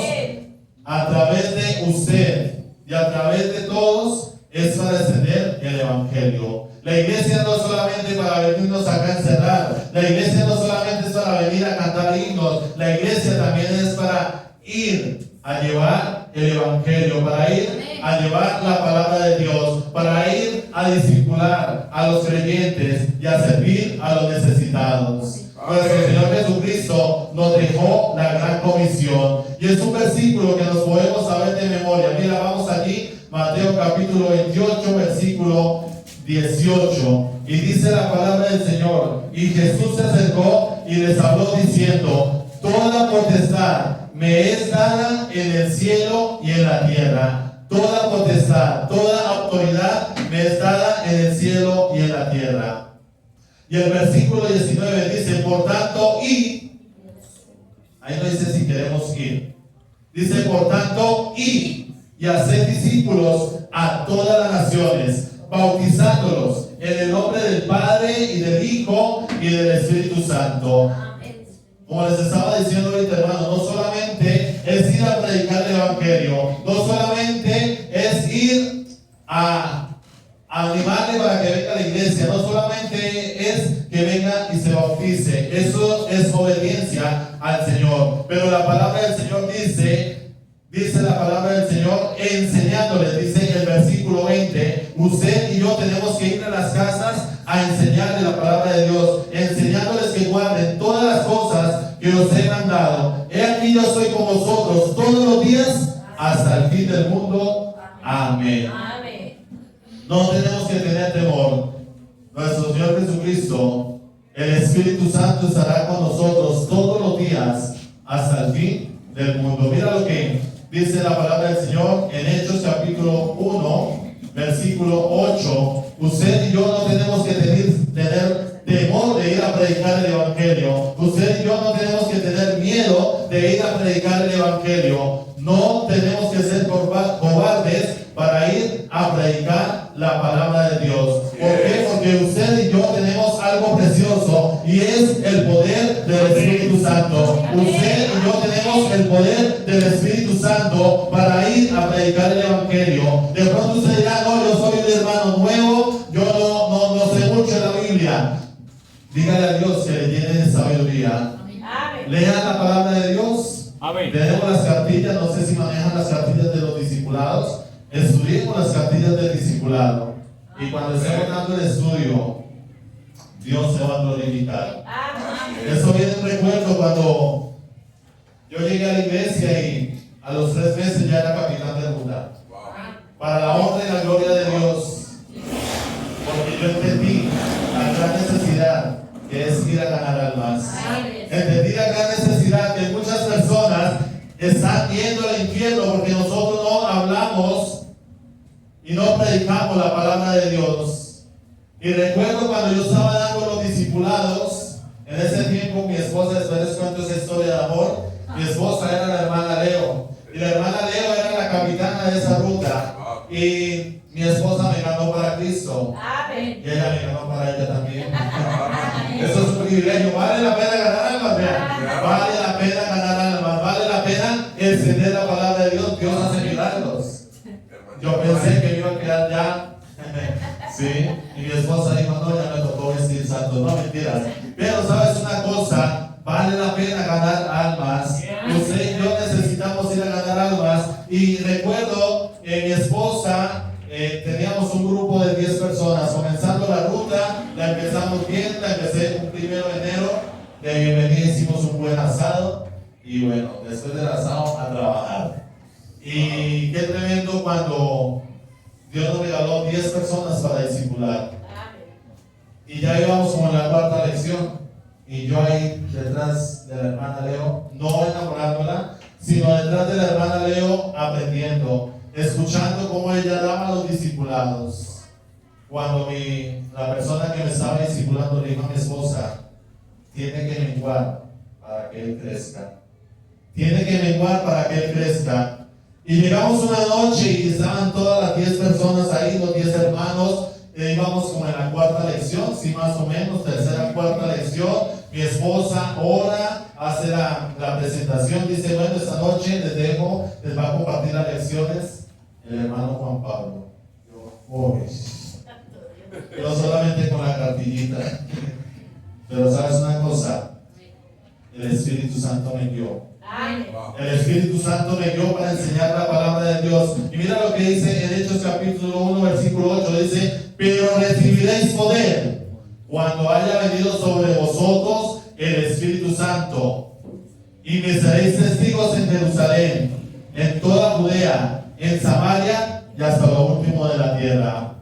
Speaker 3: a través de usted y a través de todos, es para extender el evangelio. La iglesia no es solamente para venirnos acá a encerrar. La iglesia no solamente es para venir a cantar himnos. La iglesia también es para ir a llevar el evangelio, para ir a llevar la palabra de Dios, para ir a discipular a los creyentes y a servir a los necesitados. Nuestro Señor Jesucristo nos dejó la gran comisión y es un versículo que nos podemos saber de memoria. Mira, vamos aquí, Mateo capítulo 28, versículo 18, y dice la palabra del Señor: y Jesús se acercó y les habló diciendo, toda potestad me es dada en el cielo y en la tierra. Toda potestad, toda autoridad me es dada en el cielo y en la tierra. Y el versículo 19 dice, por tanto, y, ahí no dice si queremos ir, dice, por tanto, y hacer discípulos a todas las naciones, bautizándolos en el nombre del Padre y del Hijo y del Espíritu Santo. Como les estaba diciendo ahorita, hermano, no solamente es ir a predicar el evangelio, no solamente es ir a animarle para que venga a la iglesia, no solamente es que venga y se bautice, eso es obediencia al Señor, pero la palabra del Señor dice la palabra del Señor enseñándoles, dice el versículo 20, usted y yo tenemos que ir a las casas a enseñarle la palabra de Dios, enseñándoles que guarden todas las cosas que os he mandado. He aquí yo estoy con vosotros todos los días hasta el fin del mundo. Amén.
Speaker 2: Amén.
Speaker 3: No tenemos que tener temor. Nuestro Señor Jesucristo, el Espíritu Santo estará con nosotros todos los días hasta el fin del mundo. Mira lo que dice la palabra del Señor en Hechos capítulo 1, versículo 8. Usted y yo no tenemos que tener temor de ir a predicar el evangelio. Usted y yo no tenemos que tener miedo de ir a predicar el evangelio. No tenemos que ser cobardes para ir a predicar la palabra de Dios. ¿Por qué? Porque usted y yo tenemos algo precioso y es el poder del Espíritu Santo. Usted y yo tenemos el poder del Espíritu Santo para ir a predicar el evangelio. De pronto usted dirá, no, yo soy un hermano nuevo, yo no sé mucho de la Biblia. Dígale a Dios que le llene de sabiduría.
Speaker 2: Amén.
Speaker 3: Lean la palabra de Dios.
Speaker 4: Amén.
Speaker 3: Tenemos las cartillas, no sé si manejan las cartillas de los discipulados. Estudiemos las cartillas del discipulado. Y cuando estemos dando el estudio, Dios se va a glorificar.
Speaker 2: Amén.
Speaker 3: Eso viene un recuerdo cuando yo llegué a la iglesia y a los 3 meses ya era capitán de ruta. Para la honra y la gloria de Dios. Porque yo entendí la gran necesidad que es ir a ganar almas. Entendí la gran necesidad que muchas personas están yendo al infierno porque nosotros no hablamos y no predicamos la palabra de Dios. Y recuerdo cuando yo estaba dando los discipulados, en ese tiempo mi esposa, después les cuento esa historia de amor, mi esposa era la hermana Leo, y la hermana Leo era la capitana de esa ruta, y mi esposa me ganó para Cristo,
Speaker 2: Amén.
Speaker 3: y ella me ganó para ella también. Eso es un privilegio, vale la pena ganar almas, vean. ya encender la palabra de Dios, Dios hace milagros. Yo pensé que me iba a quedar ya. Sí, y mi esposa dijo, no, ya me tocó vestir santo. No, mentiras. Pero sabes una cosa, vale la pena ganar almas. Usted y yo necesitamos ir a ganar almas. Y recuerdo, mi esposa, teníamos un grupo de 10 personas. Comenzando la ruta, la empezamos bien, la empecé un 1 de enero. De bienvenida hicimos un buen asado. Y bueno, después del asado a trabajar. Y qué tremendo cuando Dios nos regaló 10 personas para discipular. Y ya íbamos como en la 4ª lección. Y yo ahí detrás de la hermana Leo, no enamorándola, sino detrás de la hermana Leo aprendiendo, escuchando cómo ella daba los discipulados. Cuando la persona que me estaba discipulando le dijo a mi esposa, tiene que menguar para que él crezca. Tiene que menguar para que él crezca. Y llegamos una noche y estaban todas las 10 personas ahí, los 10 hermanos. Íbamos como en la 4ª lección, sí, más o menos, 3ª, 4ª lección. Mi esposa ora, hace la presentación, dice, bueno, esta noche les va a compartir las lecciones el hermano Juan Pablo. Yo solamente con la cartillita. Pero sabes una cosa, el Espíritu Santo me guió. El Espíritu Santo me guió para enseñar la palabra de Dios. Y mira lo que dice en Hechos capítulo 1, versículo 8, dice, pero recibiréis poder cuando haya venido sobre vosotros el Espíritu Santo, y me seréis testigos en Jerusalén, en toda Judea, en Samaria y hasta lo último de la tierra.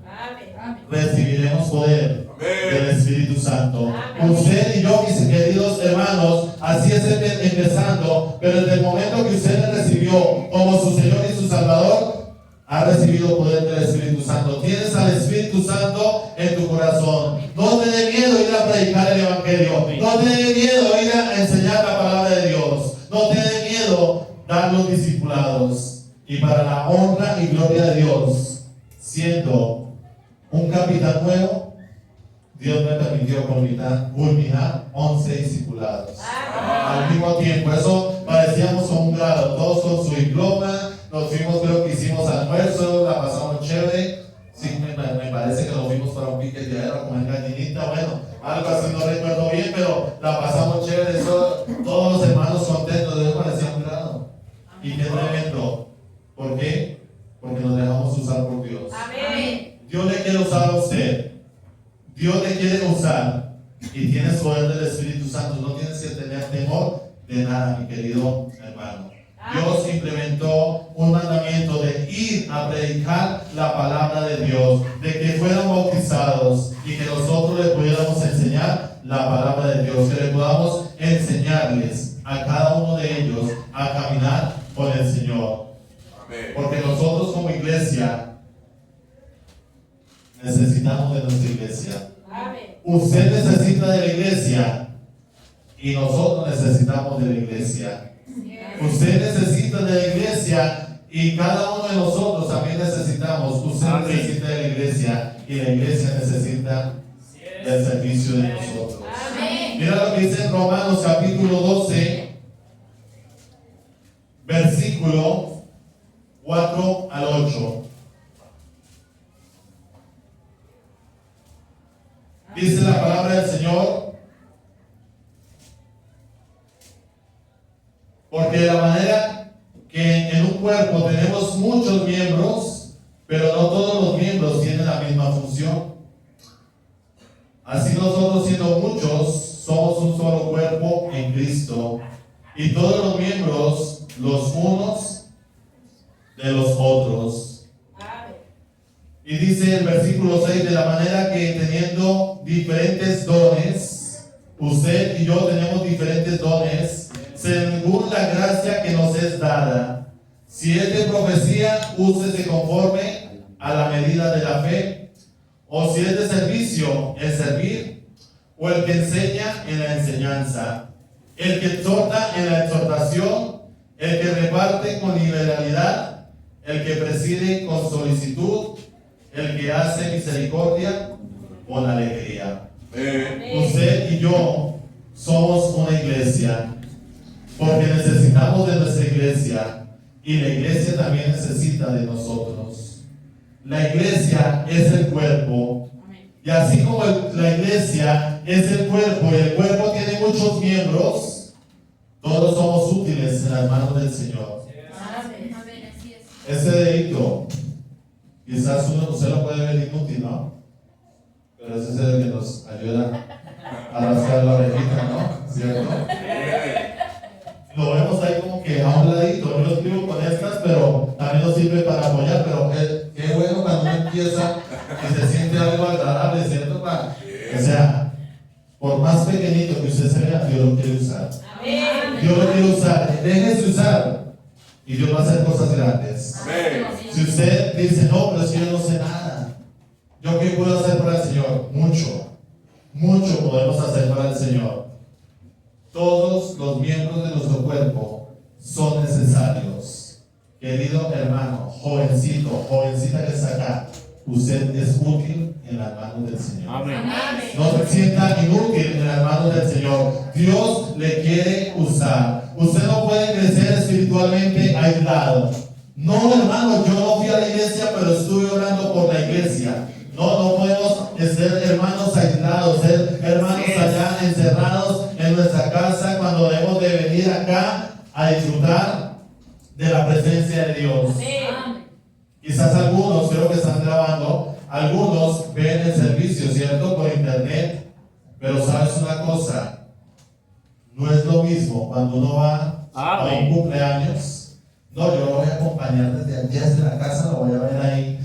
Speaker 3: Recibiremos poder del Espíritu Santo. Usted y yo, mis queridos hermanos, así es empezando, pero desde el momento que usted le recibió como su Señor y su Salvador, ha recibido poder del Espíritu Santo. Tienes al Espíritu Santo en tu corazón. No te dé miedo ir a predicar el Evangelio. No te dé miedo ir a enseñar la palabra de Dios. No te dé miedo dar los discipulados. Y para la honra y gloria de Dios, siendo un capitán nuevo, Dios me permitió culminar 11 discipulados. Al mismo tiempo, eso parecíamos como un grado, todos con su diploma. Nos fuimos, creo que hicimos almuerzo, la pasamos chévere. Sí, me parece que nos fuimos para un pique de a comer gallinita, bueno, algo así, no recuerdo bien, pero la pasamos chévere. Eso, todos los hermanos contentos, eso parecía un grado. Y qué tremendo. ¿Por qué? Porque nos dejamos usar por Dios.
Speaker 2: Amén.
Speaker 3: Dios le quiere usar a usted. Dios le quiere usar. Y tienes poder del Espíritu Santo. No tienes que tener temor de nada, mi querido hermano. Dios implementó un mandamiento de ir a predicar la palabra de Dios, de que fueran bautizados y que nosotros les pudiéramos enseñar la palabra de Dios, que le podamos enseñarles a cada uno de ellos a caminar con el Señor. Porque nosotros como iglesia necesitamos de nuestra iglesia. Usted necesita de la iglesia y nosotros necesitamos de la iglesia. Usted necesita de la iglesia y cada uno de nosotros también necesitamos. Usted necesita de la iglesia y la iglesia necesita del servicio de nosotros. Mira lo que dice en Romanos capítulo 12, versículo 4 al 8. Dice la palabra del Señor: porque de la manera que en un cuerpo tenemos muchos miembros, pero no todos los miembros tienen la misma función. Así nosotros, siendo muchos, somos un solo cuerpo en Cristo, y todos los miembros, los unos de los otros. Y dice el versículo 6, de la manera que teniendo diferentes dones, usted y yo tenemos diferentes dones, según la gracia que nos es dada. Si es de profecía, úsese conforme a la medida de la fe. O si es de servicio, el servir. O el que enseña, en la enseñanza. El que exhorta, en la exhortación. El que reparte con liberalidad. El que preside con solicitud. El que hace misericordia con alegría. Usted y yo somos una iglesia. Porque necesitamos de nuestra iglesia. iglesia y la iglesia también necesita de nosotros. La iglesia es el cuerpo. Y así como la iglesia es el cuerpo y el cuerpo tiene muchos miembros, todos somos útiles en las manos del Señor.
Speaker 2: Amén. Amén. Así es.
Speaker 3: Ese dedito, quizás usted lo puede ver inútil, ¿no? Pero ese es el que nos ayuda a arrastrar la orejita, ¿no? ¿Cierto? Lo vemos ahí como que a un ladito. Yo lo escribo con estas, pero también nos sirve para apoyar. Pero qué bueno cuando uno empieza y se siente algo agradable, ¿cierto? O sea, por más pequeñito que usted se vea, Dios lo quiere usar.
Speaker 2: Amén.
Speaker 3: Dios lo quiere usar. Déjese usar y Dios va a hacer cosas grandes.
Speaker 1: Amén.
Speaker 3: Si usted dice, no, pero si yo no sé nada, ¿yo qué puedo hacer para el Señor? Mucho podemos hacer para el Señor. Todos los miembros de nuestro cuerpo son necesarios. Querido hermano, jovencito, jovencita que está acá, usted es útil en las manos del Señor.
Speaker 2: Amén.
Speaker 3: No se sienta inútil en las manos del Señor. Dios le quiere usar. Usted no puede crecer espiritualmente aislado. No, hermano, yo no fui a la iglesia, pero estuve orando por la iglesia. No podemos ser hermanos aislados, ser hermanos allá encerrados en nuestra casa cuando debemos de venir acá a disfrutar de la presencia de Dios.
Speaker 2: Amén.
Speaker 3: Quizás algunos, creo que están grabando, algunos ven el servicio, ¿cierto? Por internet, pero sabes una cosa, no es lo mismo cuando uno va a un cumpleaños. No, yo lo voy a acompañar desde la casa, lo voy a ver ahí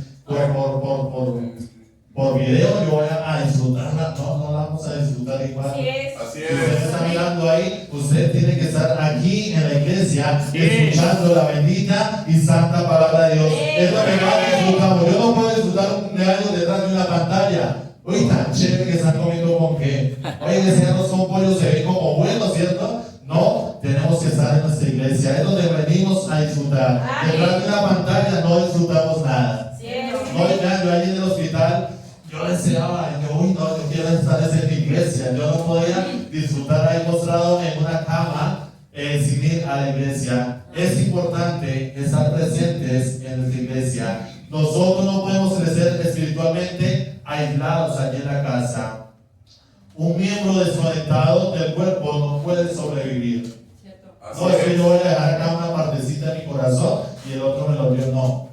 Speaker 3: por video, yo voy a disfrutarla. No la vamos a disfrutar igual.
Speaker 2: Así es.
Speaker 1: Así
Speaker 3: Si usted
Speaker 1: es.
Speaker 3: está mirando ahí, usted tiene que estar aquí en la iglesia escuchando la bendita y santa palabra de Dios. Es lo que más disfrutamos. Yo no puedo disfrutar un cumpleaños detrás de una pantalla. Uy, tan chévere que están comiendo con qué. Oye, decían, no son pollos, se ven como buenos, ¿cierto? No, tenemos que estar en nuestra iglesia. Es donde venimos a disfrutar. Detrás de una pantalla no disfrutamos nada.
Speaker 2: Así es.
Speaker 3: No, ya, yo ahí en el hospital, yo deseaba, yo quiero estar en mi iglesia. Yo no podía disfrutar ahí mostrado en una cama sin ir a la iglesia. Es importante estar presentes en nuestra iglesia. Nosotros no podemos crecer espiritualmente aislados allí en la casa. Un miembro desconectado del cuerpo no puede sobrevivir. No es que yo voy a dejar acá una partecita de mi corazón y el otro me lo dio, no.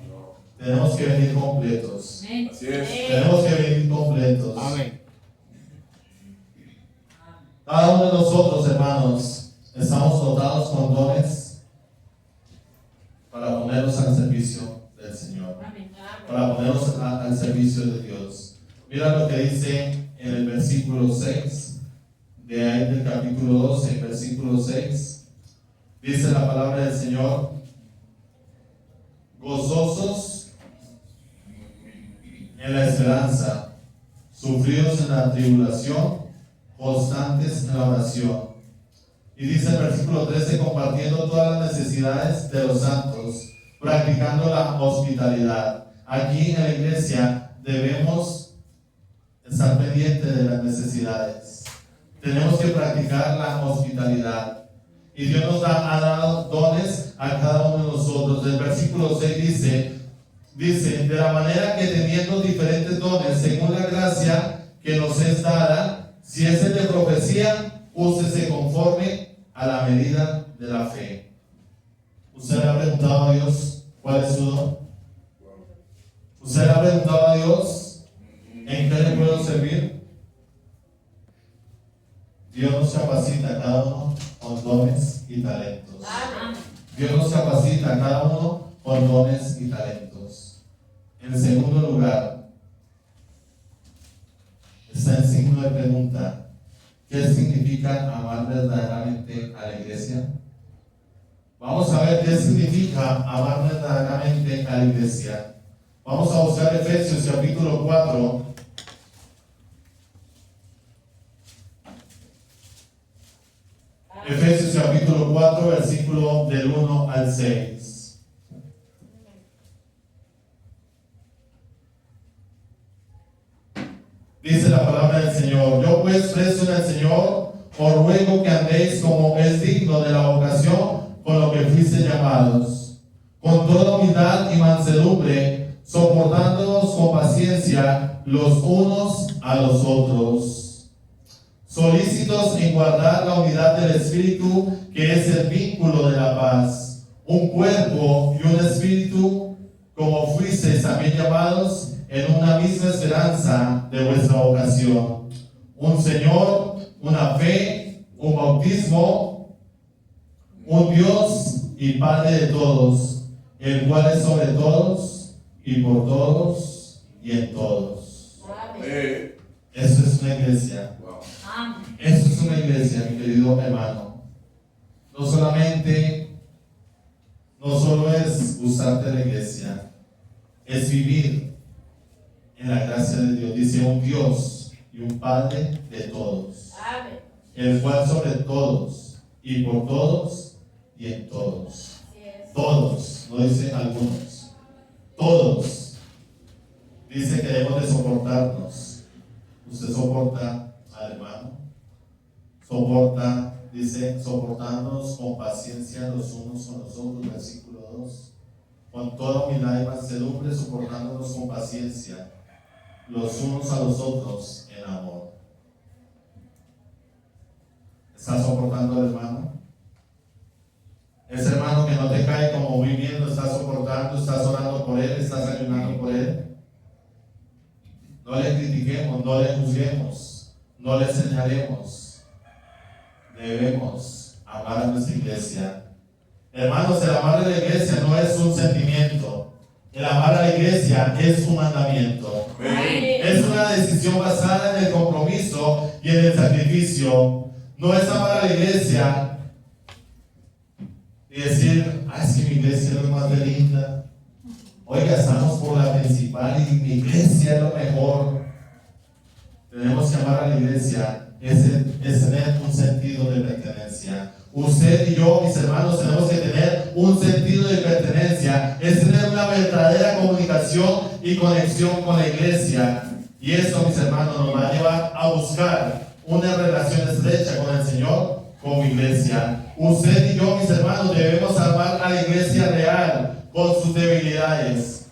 Speaker 3: Tenemos que venir completos.
Speaker 1: Así es.
Speaker 3: Tenemos que venir completos.
Speaker 4: Amén.
Speaker 3: Cada uno de nosotros, hermanos, estamos dotados con dones para ponernos al servicio del Señor,
Speaker 2: Amén.
Speaker 3: para ponernos al servicio de Dios. Mira lo que dice en el versículo 6, de ahí del capítulo 12, versículo 6. Dice la palabra del Señor: gozosos en la esperanza, sufridos en la tribulación, constantes en la oración. Y dice el versículo 13: compartiendo todas las necesidades de los santos, practicando la hospitalidad. Aquí en la iglesia debemos estar pendientes de las necesidades. Tenemos que practicar la hospitalidad. Y Dios nos ha dado dones a cada uno de nosotros. El versículo 6 dice, de la manera que teniendo diferentes dones, según la gracia que nos es dada, si es el de profecía, úsese conforme a la medida de la fe. ¿Usted le ha preguntado a Dios cuál es su don? ¿Usted le ha preguntado a Dios en qué le puedo servir? Dios nos capacita a cada uno con dones y talentos. Dios nos capacita a cada uno con dones y talentos. En segundo lugar, está en signo de pregunta: ¿qué significa amar verdaderamente a la iglesia? Vamos a ver qué significa amar verdaderamente a la iglesia. Vamos a buscar Efesios capítulo 4. Efesios capítulo 4, versículo del 1 al 6. Dice la palabra del Señor: yo pues, preso en el Señor, os ruego que andéis como es digno de la vocación con lo que fuiste llamados, con toda humildad y mansedumbre, soportándonos con paciencia los unos a los otros, solícitos en guardar la unidad del Espíritu, que es el vínculo de la paz, un cuerpo y un espíritu, como fuisteis también llamados en una misma esperanza de vuestra vocación, un Señor, una fe, un bautismo, un Dios y Padre de todos, el cual es sobre todos y por todos y en todos.
Speaker 1: Amén.
Speaker 3: Eso es una iglesia.
Speaker 1: Wow.
Speaker 2: Amén.
Speaker 3: Eso es una iglesia, mi querido hermano. No solo es gustarte de la iglesia, es vivir en la gracia de Dios. Dice un Dios y un Padre de todos,
Speaker 2: Amén.
Speaker 3: el cual sobre todos y por todos y en todos.
Speaker 2: Así es.
Speaker 3: Todos, no dice algunos, todos. Dice que debemos de soportarnos. Usted soporta al hermano, dice, soportándonos con paciencia los unos con los otros, versículo 2, con toda humildad y mansedumbre, soportándonos con paciencia los unos a los otros en amor. ¿Estás soportando al hermano? Ese hermano que no te cae como muy bien, lo estás soportando, estás orando por él, estás ayunando por él. No le critiquemos, no le juzguemos, no le señalemos. Debemos amar a nuestra iglesia. Hermanos, el amar a la iglesia no es un sentimiento. El amar a la iglesia es un mandamiento.
Speaker 1: Amén.
Speaker 3: Es una decisión basada en el compromiso y en el sacrificio. No es amar a la iglesia y decir, ay, es que mi iglesia es lo más de linda. Oiga, estamos por la principal y mi iglesia es lo mejor. Tenemos que amar a la iglesia, es tener un sentido de pertenencia. Usted y yo, mis hermanos, tenemos que tener un sentido de pertenencia, es tener una verdadera comunicación y conexión con la iglesia. Y eso, mis hermanos, nos va a llevar a buscar una relación estrecha con el Señor como iglesia. Usted y yo, mis hermanos, debemos amar a la iglesia real con sus debilidades,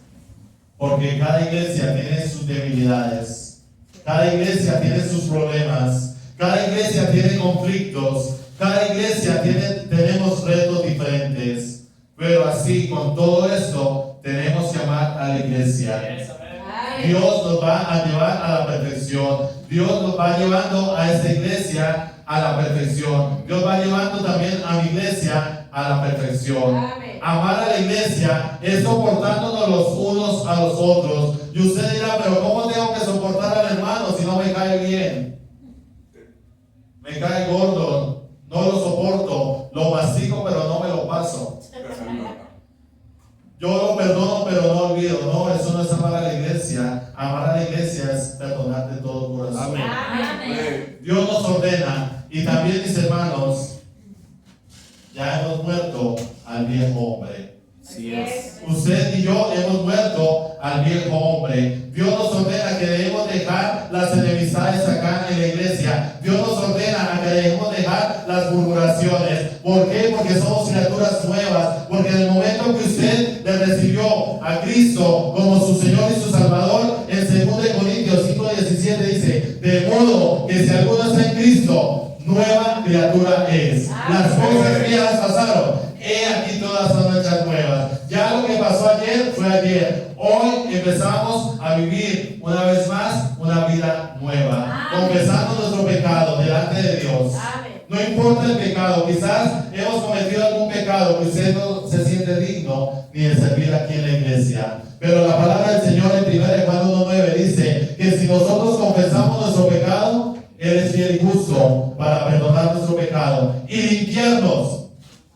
Speaker 3: porque cada iglesia tiene sus debilidades, cada iglesia tiene sus problemas, cada iglesia tiene conflictos, cada iglesia tenemos retos diferentes, pero así, con todo esto, tenemos que amar a la iglesia. Dios nos va a llevar a la perfección. Dios nos va llevando a esta iglesia a la perfección. Dios va llevando también a mi iglesia a la perfección.
Speaker 2: Amén.
Speaker 3: Amar a la iglesia es soportándonos los unos a los otros. Y usted dirá, pero ¿cómo tengo que soportar al hermano si no me cae bien? Me cae gordo, no lo soporto, lo mastico pero no me lo paso. Yo lo perdono, pero no olvido. No, eso no es amar a la iglesia. Amar a la iglesia es perdonar de todo corazón.
Speaker 1: Amén.
Speaker 2: Amén.
Speaker 3: Dios nos ordena. Y también, mis hermanos, ya hemos muerto al viejo hombre.
Speaker 2: Así es.
Speaker 3: Usted y yo hemos muerto al viejo hombre. Dios nos ordena que debemos dejar las enemistades acá en la iglesia. Dios nos ordena a que debemos dejar las murmuraciones. ¿Por qué? Porque somos criaturas nuevas. Porque en el momento que usted le recibió a Cristo como su Señor y su Salvador, en 2 Corintios 5:17 dice, de modo que si alguno está en Cristo, nueva criatura es. Las cosas viejas pasaron, he aquí todas son hechas nuevas. Ya lo que pasó ayer fue ayer. Hoy empezamos a vivir una vez más una vida nueva, confesando nuestro pecado delante de Dios.
Speaker 2: Amén.
Speaker 3: No importa el pecado, quizás hemos cometido algún pecado que usted no se siente digno ni de servir aquí en la iglesia. Pero la palabra del Señor en 1 Juan 1:9 dice que si nosotros confesamos nuestro pecado, Él es fiel y justo para perdonar nuestro pecado y limpiarnos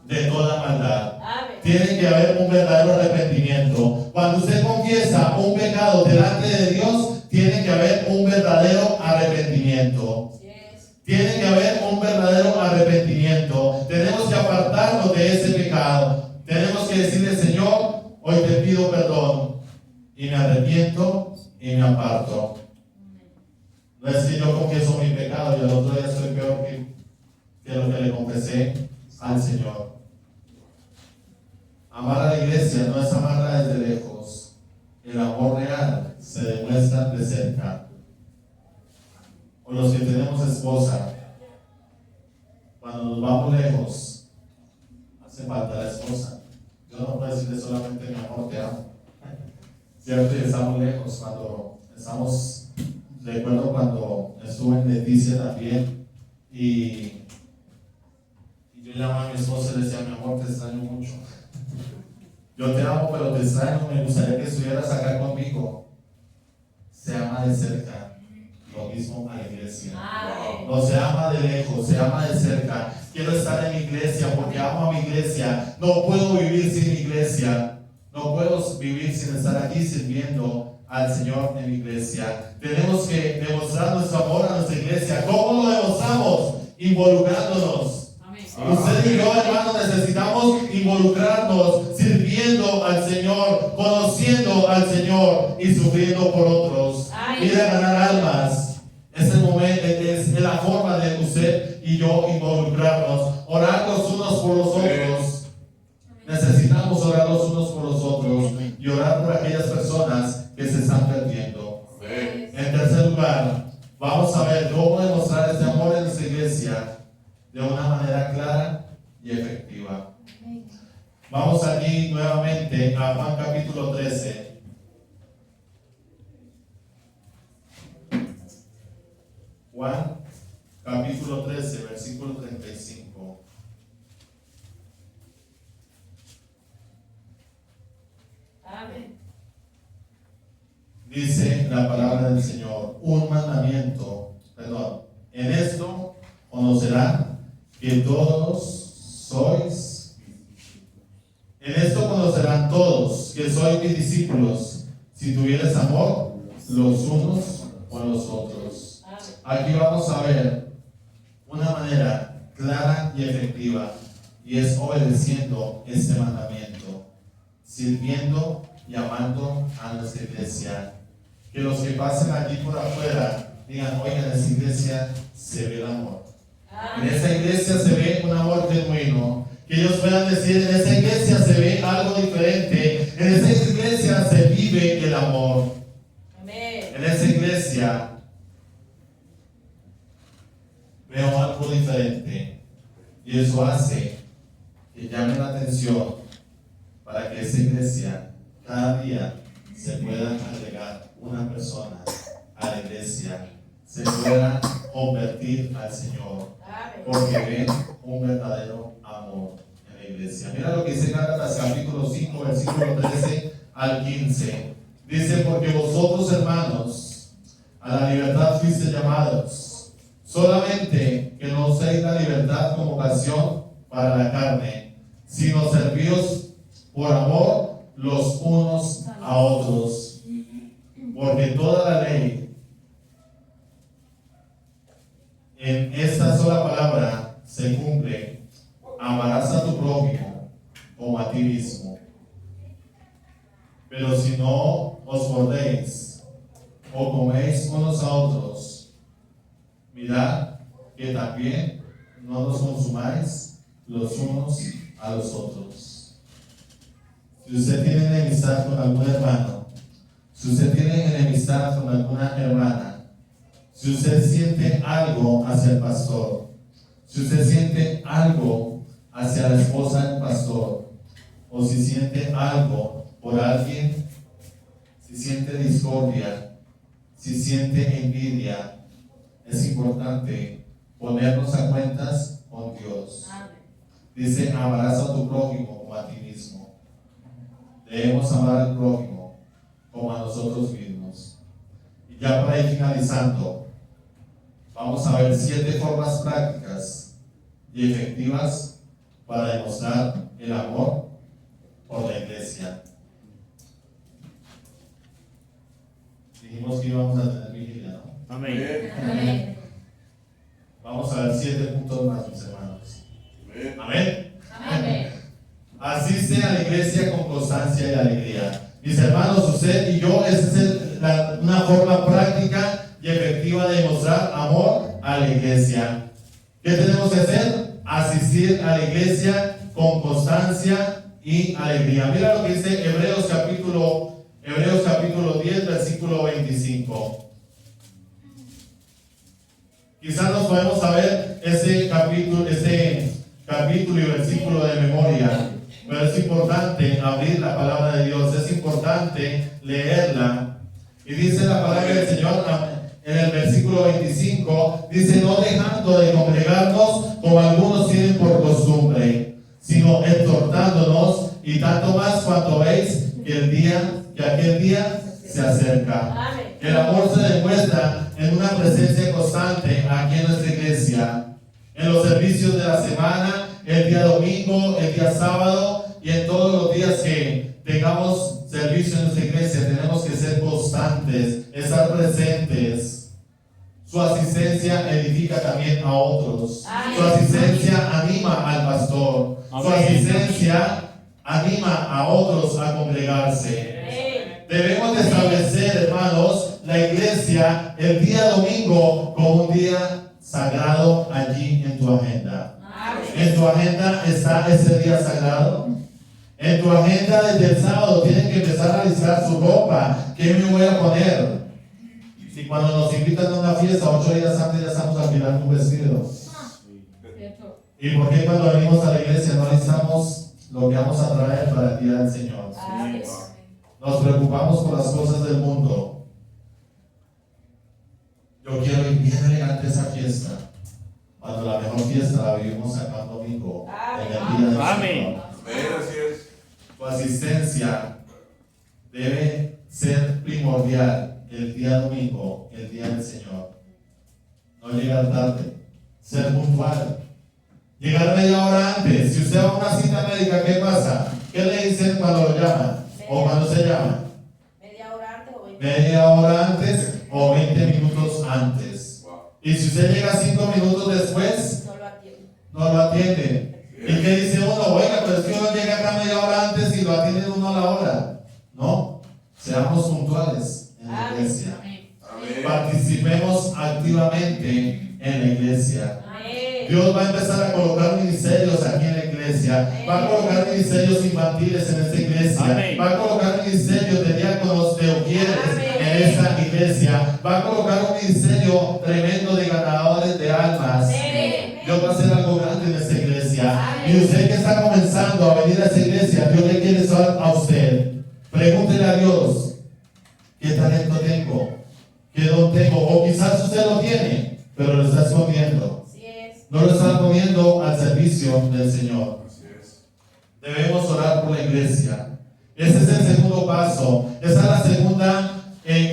Speaker 3: de toda maldad.
Speaker 2: Amén.
Speaker 3: Tiene que haber un verdadero arrepentimiento. Cuando usted confiesa un pecado delante de Dios, tiene que haber un verdadero arrepentimiento.
Speaker 2: Así es.
Speaker 3: Tiene que haber un verdadero arrepentimiento. Tenemos que apartarnos de ese pecado. Tenemos que decirle, Señor, hoy te pido perdón y me arrepiento y me aparto. No es que yo confieso mi pecado y al otro día estoy peor que lo que le confesé al Señor. Amar a la iglesia no es amarla desde lejos. El amor real se demuestra de cerca. O los que tenemos esposa, cuando nos vamos lejos, hace falta la esposa. Yo no puedo decirle solamente mi amor, te amo. Cierto, y estamos lejos. Cuando estamos, recuerdo cuando estuve en Leticia también, y yo llamaba a mi esposa y le decía, mi amor, te extraño mucho. Yo te amo, pero te extraño, me gustaría que estuvieras acá conmigo. Se ama de cerca, lo mismo a la iglesia. No se ama de lejos, se ama de cerca. Quiero estar en mi iglesia porque amo a mi iglesia. No puedo vivir sin mi iglesia. No puedo vivir sin estar aquí sirviendo al Señor en mi iglesia. Tenemos que demostrar nuestro amor a nuestra iglesia. ¿Cómo lo demostramos? Involucrándonos. Usted y yo, hermano, necesitamos involucrarnos sirviendo al Señor, conociendo al Señor y sufriendo por otros. Ir a ganar almas. Es el momento, es la forma de usted y yo involucrarnos, orar los unos por los otros. Necesitamos orar los unos por los otros y orar por aquellas personas que se están perdiendo. En tercer lugar, vamos a ver cómo demostrar este amor en nuestra iglesia de una manera clara y efectiva. Vamos aquí nuevamente a Juan capítulo 13. Juan capítulo 13, versículo 35.
Speaker 2: Amén.
Speaker 3: Dice la palabra del Señor, en esto conocerán que todos sois, en esto conocerán todos que sois mis discípulos, si tuvieres amor los unos con los otros. Aquí vamos a ver una manera clara y efectiva, y es obedeciendo este mandamiento, sirviendo y amando a nuestra iglesia. Que los que pasen aquí por afuera digan, oigan, en esa iglesia se ve el amor. En esa iglesia se ve un amor genuino. Que ellos puedan decir, en esa iglesia se ve algo diferente. En esa iglesia se vive el amor. En esa iglesia veo algo diferente. Y eso hace que llame la atención para que esa iglesia cada día se pueda agregar una persona a la iglesia, se pueda convertir al Señor, porque ven un verdadero amor en la iglesia. Mira lo que dice Gálatas capítulo 5, versículo 13 al 15. Dice, porque vosotros, hermanos, a la libertad fuisteis llamados, solamente que no uséis la libertad como ocasión para la carne, sino servíos por amor los unos a otros. Porque toda la ley en esta sola palabra se cumple: amarás a tu prójimo como a ti mismo. Pero si no os mordéis o coméis unos a otros, mirad que también no nos consumáis los unos a los otros. Si usted tiene enemistad con algún hermano, si usted tiene enemistad con alguna hermana, si usted siente algo hacia el pastor, si usted siente algo hacia la esposa del pastor, o si siente algo por alguien, si siente discordia, si siente envidia, es importante ponernos a cuentas con Dios. Dice, amarás a tu prójimo como a ti mismo. Debemos amar al prójimo como a nosotros mismos. Y ya para ir finalizando, vamos a ver 7 formas prácticas y efectivas para demostrar el amor por la iglesia. Dijimos que íbamos a tener vigilia, ¿no?
Speaker 2: Amén.
Speaker 3: Vamos a ver 7 puntos más, mis hermanos. Amén.
Speaker 2: Amén.
Speaker 3: Asiste a la iglesia con constancia y alegría. Mis hermanos, usted y yo, esa es una forma práctica y efectiva de demostrar amor a la iglesia. ¿Qué tenemos que hacer? Asistir a la iglesia con constancia y alegría. Mira lo que dice Hebreos capítulo 10, versículo 25. Quizás nos podemos saber ese capítulo y versículo de memoria, pero es importante abrir la palabra de Dios, es importante leerla. Y dice la palabra del Señor en el versículo 25, dice: no dejando de congregarnos como algunos tienen por costumbre, sino exhortándonos, y tanto más cuanto veis que aquel día se acerca.
Speaker 2: Amén.
Speaker 3: El amor se demuestra en una presencia constante aquí en nuestra iglesia, en los servicios de la semana, el día domingo, el día sábado y en todos los días que tengamos servicio en nuestra iglesia. Tenemos que ser constantes, estar presentes. Su asistencia edifica también a otros. Su asistencia anima al pastor. Su asistencia anima a otros a congregarse. Debemos de establecer, hermanos, la iglesia el día domingo como un día sagrado allí en tu agenda. En tu agenda está ese día sagrado. En tu agenda desde el sábado tienen que empezar a alistar su ropa. ¿Qué me voy a poner? Si cuando nos invitan a una fiesta 8 días antes ya estamos alquilando un vestido. ¿Y por qué cuando venimos a la iglesia no alistamos lo que vamos a traer para el día del Señor? Nos preocupamos por las cosas del mundo. Yo quiero ir bien elegante a esa fiesta, cuando la mejor fiesta la vivimos acá un domingo, en el día del Señor.
Speaker 1: Así es.
Speaker 3: Tu asistencia debe ser primordial el día domingo, el día del Señor. No llegar tarde, ser puntual. Llegar media hora antes. Si usted va a una cita médica, ¿qué pasa? ¿Qué le dicen cuando lo llaman? ¿O cuando se llama?
Speaker 2: Media hora antes o 20.
Speaker 3: Media hora antes o 20 minutos antes. Y si usted llega 5 minutos después, no lo atiende. ¿Y qué dice uno? Oiga, pero es que uno llega acá media hora antes y lo atiende uno a la hora. No, seamos puntuales en la iglesia. Participemos activamente en la iglesia. Dios va a empezar a colocar ministerios aquí en la iglesia. Va a colocar ministerios infantiles en esta iglesia. Va a colocar ministerios de diáconos de ujieres en esta iglesia. Va a colocar un ministerio tremendo de ganadores de almas. Dios va a hacer algo grande en esta iglesia. Y usted que está comenzando a venir a esta iglesia, Dios le quiere saber a usted. Pregúntele a Dios: ¿qué talento tengo? ¿Qué don tengo? O quizás usted lo tiene, pero lo está escondiendo. No lo están poniendo al servicio del Señor. Debemos orar por la iglesia. Ese es el segundo paso. Esa es la segunda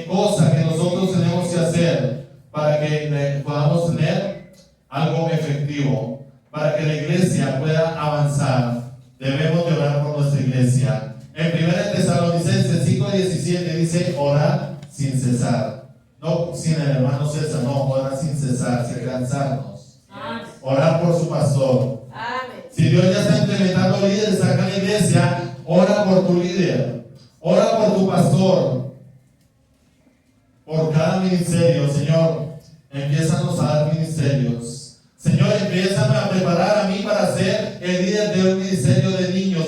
Speaker 3: cosa que nosotros tenemos que hacer para que podamos tener algo efectivo. Para que la iglesia pueda avanzar, debemos de orar por nuestra iglesia. En 1 Tesalonicenses 5:17 dice: orar sin cesar. No sin el hermano César, no, orar sin cesar, sin cansarnos. Orar por su pastor. Si Dios ya está implementando líderes acá en la iglesia, ora por tu líder, ora por tu pastor, por cada ministerio. Señor, empiézanos a dar ministerios. Señor, empiézame a preparar a mí para ser el líder de un ministerio de niños,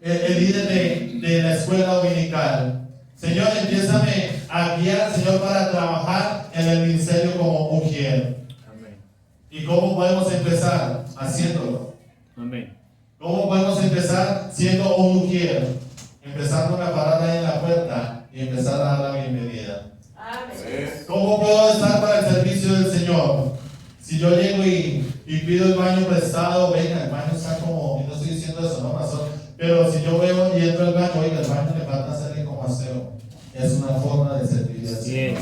Speaker 3: el líder de la escuela dominical. Señor, empiézame a guiar, Señor, para trabajar en el ministerio como mujer. ¿Y cómo podemos empezar? Haciéndolo.
Speaker 4: Amén.
Speaker 3: ¿Cómo podemos empezar siendo un mujer? Empezando a parar ahí en la puerta y empezar a dar la bienvenida. ¿Cómo puedo estar para el servicio del Señor? Si yo llego y pido el baño prestado, venga, el baño está como, y no estoy diciendo eso, no, pastor, pero si yo veo y entro al baño, oiga, el baño le falta hacerle como aseo. Es una forma de servir al Señor.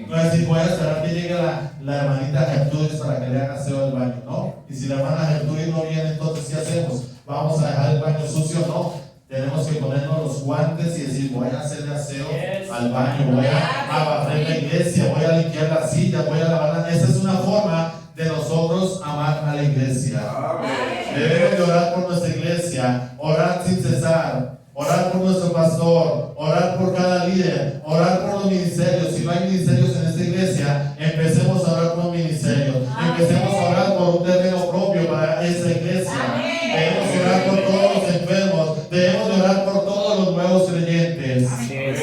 Speaker 3: No es si voy a esperar que llegue la hermanita Gertrudis para que le haga aseo del baño, ¿no? Y si la hermana Gertrudis no viene, entonces ¿qué hacemos? ¿Vamos a dejar el baño sucio? No. Tenemos que ponernos los guantes y decir: voy a hacerle aseo al baño, voy a barrer la iglesia, voy a limpiar la silla, voy a lavarla. Esa es una forma de nosotros amar a la iglesia. Debemos de orar por nuestra iglesia, orar sin cesar. Orar por nuestro pastor, orar por cada líder, orar por los ministerios. Si no hay ministerios en esta iglesia, empecemos a orar por ministerios. Empecemos a orar por un terreno propio para esta iglesia. Debemos orar por todos los enfermos. Debemos de orar por todos los nuevos creyentes.
Speaker 4: Así es.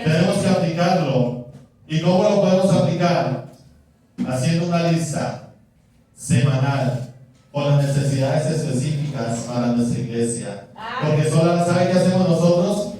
Speaker 3: Tenemos que aplicarlo. ¿Y cómo lo podemos aplicar? Haciendo una lista semanal con las necesidades específicas para nuestra iglesia. Porque ¿sabe qué hacemos nosotros?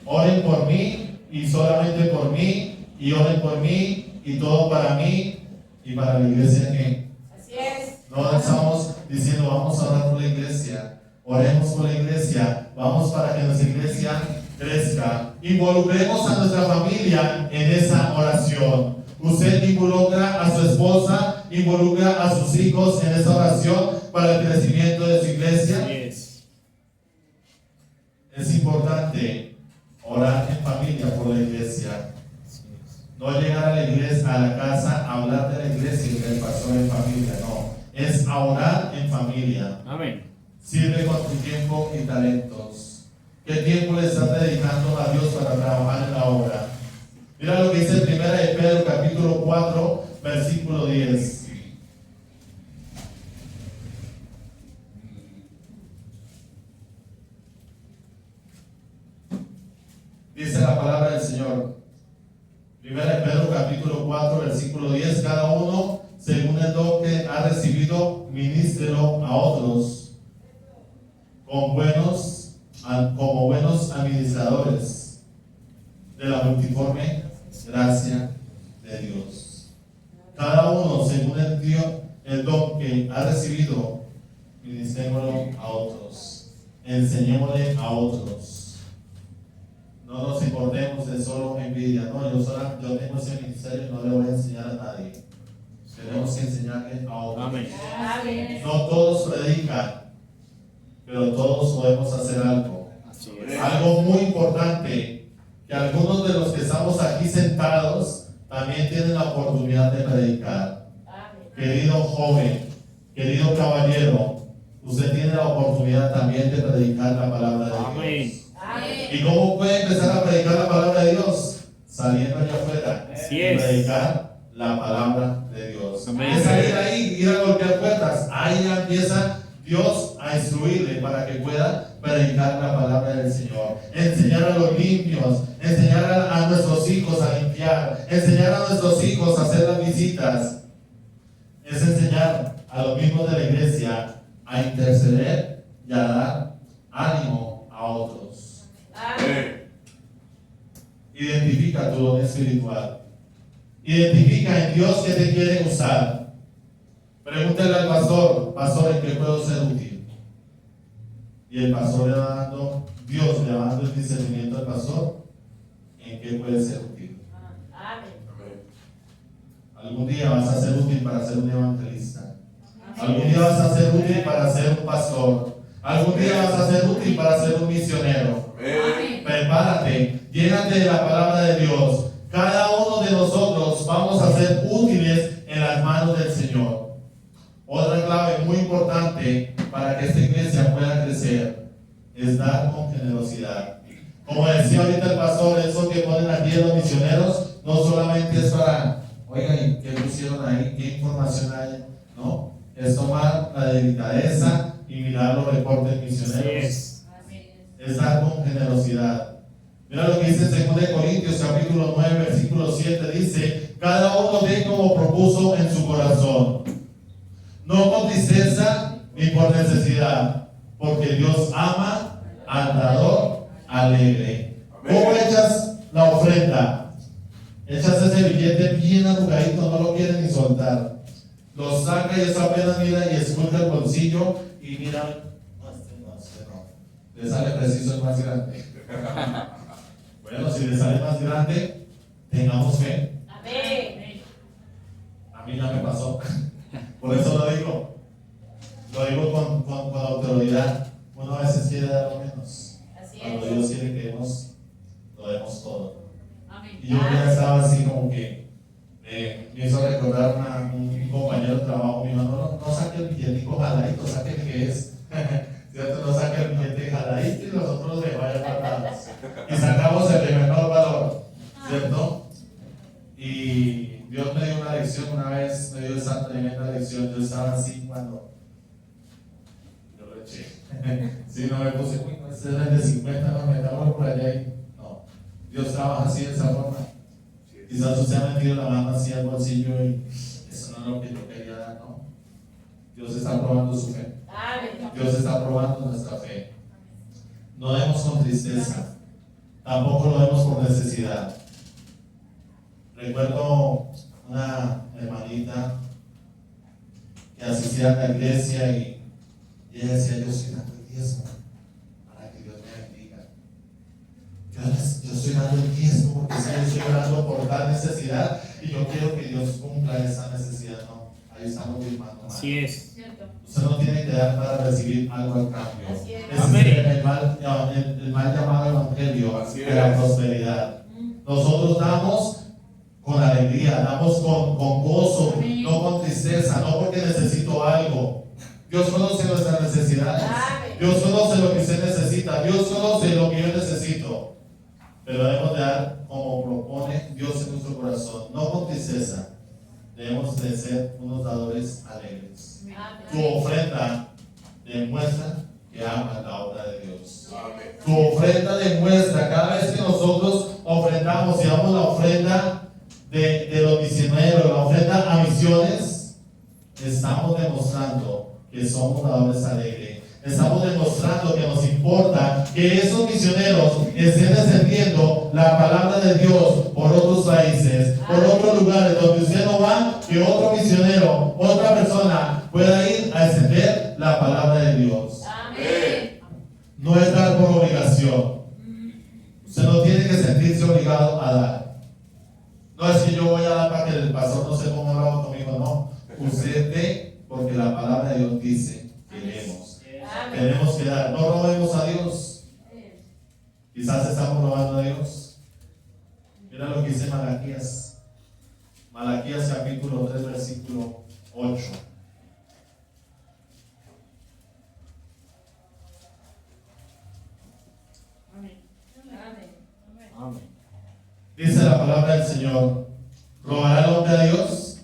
Speaker 3: Oren por mí y solamente por mí, y oren por mí y todo para mí y para la iglesia que
Speaker 2: Así es.
Speaker 3: no estamos diciendo vamos a orar por la iglesia, oremos por la iglesia, vamos para que nuestra iglesia crezca. Involucremos a nuestra familia en esa oración. Usted involucra a su esposa, involucra a sus hijos en esa oración para el crecimiento de su iglesia.
Speaker 4: Así es.
Speaker 3: Es importante orar en familia por la iglesia. No llegar a la iglesia, a la casa, a hablar de la iglesia y del pastor en familia, no. Es a orar en familia.
Speaker 4: Amén.
Speaker 3: Sirve con tu tiempo y talentos. ¿Qué tiempo le estás dedicando a Dios para trabajar en la obra? Mira lo que dice 1 de Pedro capítulo 4, versículo 10. Dice la palabra del Señor. 1 de Pedro capítulo 4, versículo 10. Cada uno, según el don que ha recibido, ministrelo a otros como buenos administradores de la multiforme gracia de Dios. Cada uno, según el don que ha recibido, ministrémoslo a otros, enseñémosle a otros. No nos importemos de solo envidia. No, yo tengo ese ministerio y no le voy a enseñar a nadie. Tenemos que enseñarle a otros.
Speaker 4: Amén.
Speaker 2: Amén.
Speaker 3: No todos predican, pero todos podemos hacer algo.
Speaker 4: Así es.
Speaker 3: Algo muy importante, que algunos de los que estamos aquí sentados también tienen la oportunidad de predicar.
Speaker 2: Amén.
Speaker 3: Querido joven, querido caballero, usted tiene la oportunidad también de predicar la palabra de Dios.
Speaker 4: Amén.
Speaker 2: Amén.
Speaker 3: ¿Y cómo puede empezar a predicar la palabra de Dios? Saliendo allá afuera
Speaker 4: Así
Speaker 3: y
Speaker 4: es.
Speaker 3: predicar la palabra de Dios.
Speaker 4: Amén.
Speaker 3: Es salir ahí, ir a golpear puertas. Ahí ya empieza Dios a instruirle para que pueda predicar la palabra del Señor. Enseñar a los limpios, enseñar a nuestros hijos a limpiar, enseñar a nuestros hijos a hacer las visitas. Es enseñar a los mismos de la iglesia a interceder y a dar ánimo a otros.
Speaker 2: Amén.
Speaker 3: Identifica tu don espiritual. Identifica en Dios que te quiere usar. Pregúntale al pastor, pastor, ¿en qué puedo ser útil? Y el pastor le va dando, Dios le va dando el discernimiento al pastor, ¿en qué puede ser útil?
Speaker 2: Amén.
Speaker 3: Algún día vas a ser útil para ser un evangelista. Algún día vas a ser útil para ser un pastor. Algún día vas a ser útil para ser un misionero.
Speaker 2: Amén.
Speaker 3: Prepárate, llénate de la palabra de Dios. Cada uno de nosotros vamos a ser útiles en las manos del Señor. Otra clave muy importante para que esta iglesia pueda crecer es dar con generosidad. Como decía ahorita el pastor, eso que ponen aquí en los misioneros no solamente es para, oigan, ¿qué pusieron ahí? ¿Qué información hay? No, es tomar la delicadeza y mirar los reportes misioneros.
Speaker 4: Así es.
Speaker 2: Amén.
Speaker 3: Es dar con generosidad. Mira lo que dice 2 Corintios capítulo 9 versículo 7, dice: cada uno dé como propuso en su corazón, no con tristeza ni por necesidad, porque Dios ama al dador alegre. ¿Cómo echas la ofrenda? Echas ese billete bien arrugadito, no lo quieres ni soltar. Lo saca y eso apenas mira y esculca el bolsillo y mira, no. Le sale preciso el más grande. Bueno, si le sale más grande, tengamos fe.
Speaker 2: Amén.
Speaker 3: A mí ya me pasó. Por eso lo digo. Lo digo con autoridad. Uno a veces quiere dar lo menos.
Speaker 2: Así
Speaker 3: Cuando
Speaker 2: es.
Speaker 3: Dios quiere que lo demos todo.
Speaker 2: Amén.
Speaker 3: Y yo ya estaba así como que me hizo recordar un compañero de trabajo. Me dijo: no saque el billetico jaladito, saque el que es. ¿Cierto? No saque el billete jaladito y los otros le vayan guardados. Y sacamos el de menor valor. ¿Cierto? Y Dios me dio una lección una vez, me dio esa tremenda lección. Yo estaba así cuando yo lo eché. Sí, no me puse, uy, no, ese es el de 50, no, metámoslo por allá y no. Dios trabaja así de esa forma. Quizás usted ha metido la mano así al bolsillo y eso no es lo que yo quería dar, no. Dios está probando su fe.
Speaker 2: Amén.
Speaker 3: Dios está probando nuestra fe. No demos con tristeza, tampoco lo demos por necesidad. Recuerdo una hermanita que asistía a la iglesia y ella decía: yo estoy dando el diezmo para que Dios me bendiga. Yo estoy dando el diezmo porque si yo estoy orando por tal necesidad y yo quiero que Dios cumpla esa necesidad. No, ahí estamos firmando mal.
Speaker 4: Así es.
Speaker 2: Cierto.
Speaker 3: Usted no tiene que dar para recibir algo al cambio.
Speaker 2: Así es.
Speaker 3: Ese
Speaker 4: Amén.
Speaker 3: es el mal llamado evangelio
Speaker 1: Así
Speaker 3: de la
Speaker 1: es.
Speaker 3: prosperidad. Nosotros damos con alegría, damos con gozo,
Speaker 2: Amén.
Speaker 3: no con tristeza, no porque necesito algo. Dios conoce nuestras necesidades.
Speaker 2: Amén.
Speaker 3: Dios conoce lo que usted necesita. Dios conoce lo que yo necesito. Pero debemos de dar como propone Dios en nuestro corazón, no con tristeza. Debemos de ser unos dadores alegres. Tu
Speaker 2: Amén.
Speaker 3: ofrenda demuestra que amas la obra de Dios.
Speaker 1: Amén.
Speaker 3: Tu ofrenda demuestra, cada vez que nosotros ofrendamos y damos la ofrenda de los misioneros, la ofrenda a misiones, estamos demostrando que somos dadores alegres. Estamos demostrando que nos importa que esos misioneros estén extendiendo la palabra de Dios por otros países, por otros lugares donde usted no va, que otro misionero, otra persona pueda ir a extender la palabra de Dios.
Speaker 2: Amén.
Speaker 3: No es dar por obligación. Usted no tiene que sentirse obligado a dar. No es que yo voy a dar para que el pastor no se ponga bravo conmigo, no. Usted dé porque la palabra de Dios dice que demos.
Speaker 2: Amén.
Speaker 3: Tenemos que dar. No robemos a Dios. Quizás estamos robando a Dios. Mira lo que dice Malaquías. Malaquías capítulo 3, versículo 8.
Speaker 2: Amén. Amén.
Speaker 4: Amén.
Speaker 3: Dice la palabra del Señor: ¿robará el hombre a Dios?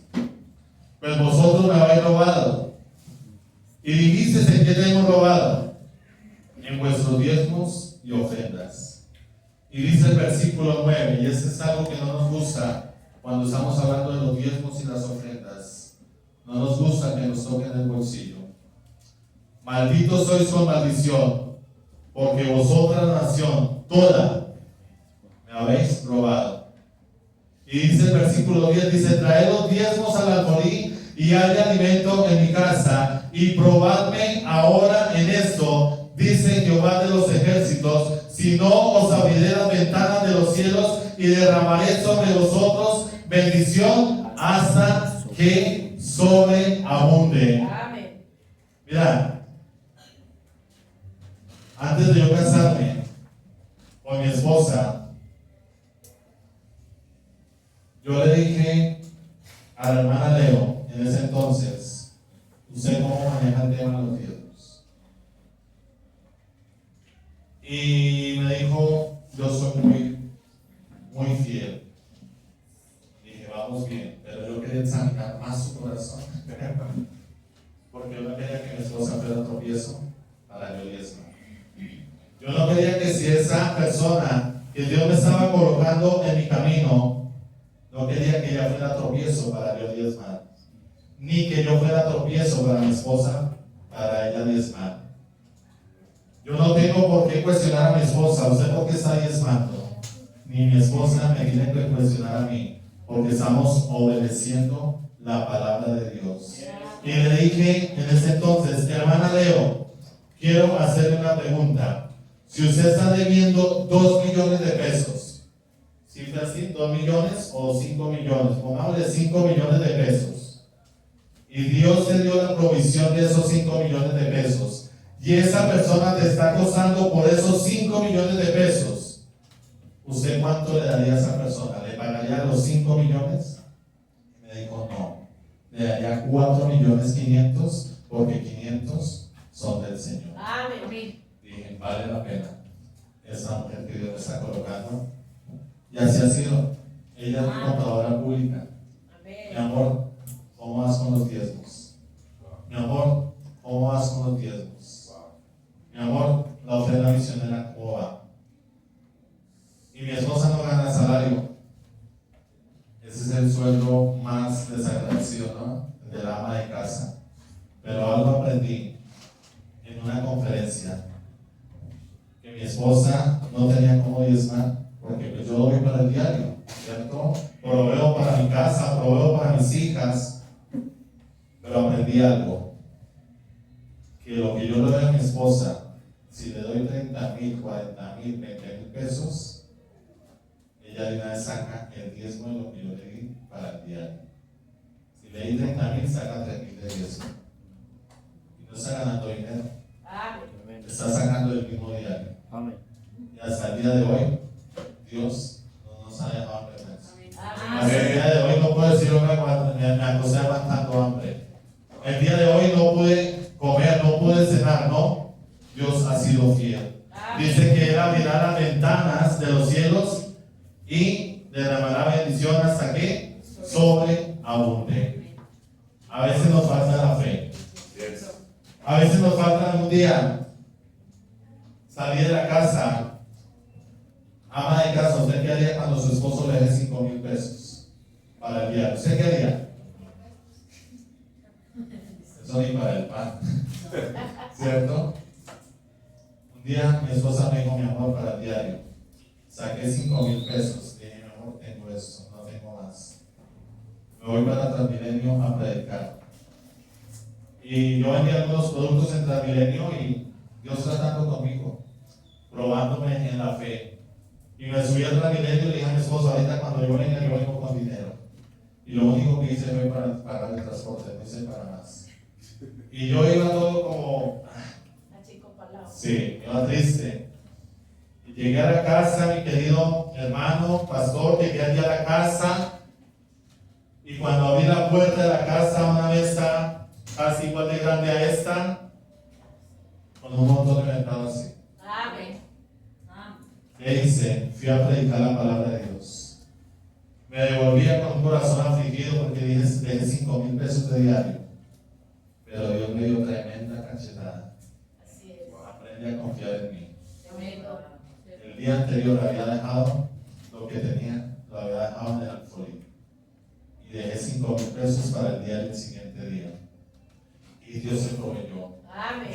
Speaker 3: Pues vosotros me habéis robado. Y dijisteis: ¿en qué te hemos robado? En vuestros diezmos y ofrendas. Y dice el versículo 9, y ese es algo que no nos gusta cuando estamos hablando de los diezmos y las ofrendas. No nos gusta que nos toquen el bolsillo. Malditos sois con maldición, porque vosotras, nación toda, me habéis robado. Y dice el versículo 10, dice: traed los diezmos al alfolí y haya alimento en mi casa, y probadme ahora en esto, dice Jehová de los ejércitos, si no os abriré las ventanas de los cielos y derramaré sobre vosotros bendición hasta que sobreabunde.
Speaker 2: Amén.
Speaker 3: Mira, antes de yo casarme con mi esposa, yo le dije a la hermana Leo en ese entonces: ¿usted cómo maneja el tema de los diezmos? Y me dijo: yo soy muy fiel. Dije: vamos bien, pero yo quería examinar más su corazón. Porque yo no quería que mi esposa fuera tropiezo para yo diezmar. Yo no quería que si esa persona que Dios me estaba colocando en mi camino, no quería que ella fuera tropiezo para yo diezmar, ni que yo fuera tropiezo para mi esposa para ella diezmar. Yo no tengo por qué cuestionar a mi esposa: ¿usted por qué está diezmando? Ni mi esposa me tiene que cuestionar a mí, porque estamos obedeciendo la palabra de Dios. Y le dije en ese entonces: hermana Leo, quiero hacerle una pregunta. Si usted está debiendo 2 millones de pesos, si fue así, 2 millones o 5 millones, pongámosle 5 millones de pesos, y Dios te dio la provisión de esos 5 millones de pesos, y esa persona te está acosando por esos 5 millones de pesos, ¿usted cuánto le daría a esa persona? ¿Le pagaría los 5 millones? Y me dijo: no, le daría 4.500.000, porque 500 son del Señor.
Speaker 2: Amén.
Speaker 3: Dije: vale la pena esa mujer que Dios me está colocando. Y así ha sido. Ella es mi contadora pública. Mi
Speaker 2: Amén.
Speaker 3: amor, ¿cómo vas con los diezmos? Mi amor, ¿cómo vas con los diezmos? Mi amor, la ofrenda misionera mi esposa no tenía cómo diezmar, porque pues yo doy para el diario, ¿cierto? Proveo para mi casa, proveo para mis hijas, pero aprendí algo, que lo que yo le doy a mi esposa, si le doy 30,000, 40,000, 20,000 pesos, ella de una vez saca el diezmo de lo que yo le di para el diario. Si le di 30,000, saca 3,000 de diezmo. Y no está ganando dinero, está sacando el mismo diario.
Speaker 4: Amén.
Speaker 3: Y hasta el día de hoy, Dios no nos ha dejado perdernos.
Speaker 2: Amén.
Speaker 3: Hasta el día de hoy no puedo decir cuando me acosté aguantando hambre. El día de hoy no pude comer, no pude cenar, no. Dios ha sido fiel. Dice que Él abrirá las ventanas de los cielos y derramará bendición hasta que sobreabunde. A veces nos falta la fe. A veces nos falta un día salir de la casa. Ama de casa, ¿usted qué haría cuando su esposo le dé 5,000 pesos para el día? ¿Usted qué haría? Eso ni para el pan, ¿cierto? Un día mi esposa me dijo, mi amor, para el diario, saqué 5,000 pesos. Dije, mi amor, tengo eso, no tengo más. Me voy para Transmilenio a predicar. Y yo vendía algunos productos en Transmilenio y Dios tratando conmigo, probándome en la fe. Y me subí al Transmilenio y le dije a mi esposa, ahorita cuando yo vengo con dinero. Y lo único que hice fue para pagar el transporte, no hice para más. Y yo iba todo como, sí, iba triste. Y llegué a la casa, mi querido hermano, pastor, llegué allí a la casa. Y cuando abrí la puerta de la casa, una mesa casi igual de grande a esta, con un montón de mercados así. ¿Qué hice? Fui a predicar la palabra de Dios. Me devolvía con un corazón afligido porque dejé 5,000 pesos de diario. Pero Dios me dio tremenda cachetada. Aprende a confiar en mí. El día anterior había dejado lo que tenía, lo había dejado en el alfolí. Y dejé 5,000 pesos para el día del siguiente día. Y Dios se proveyó.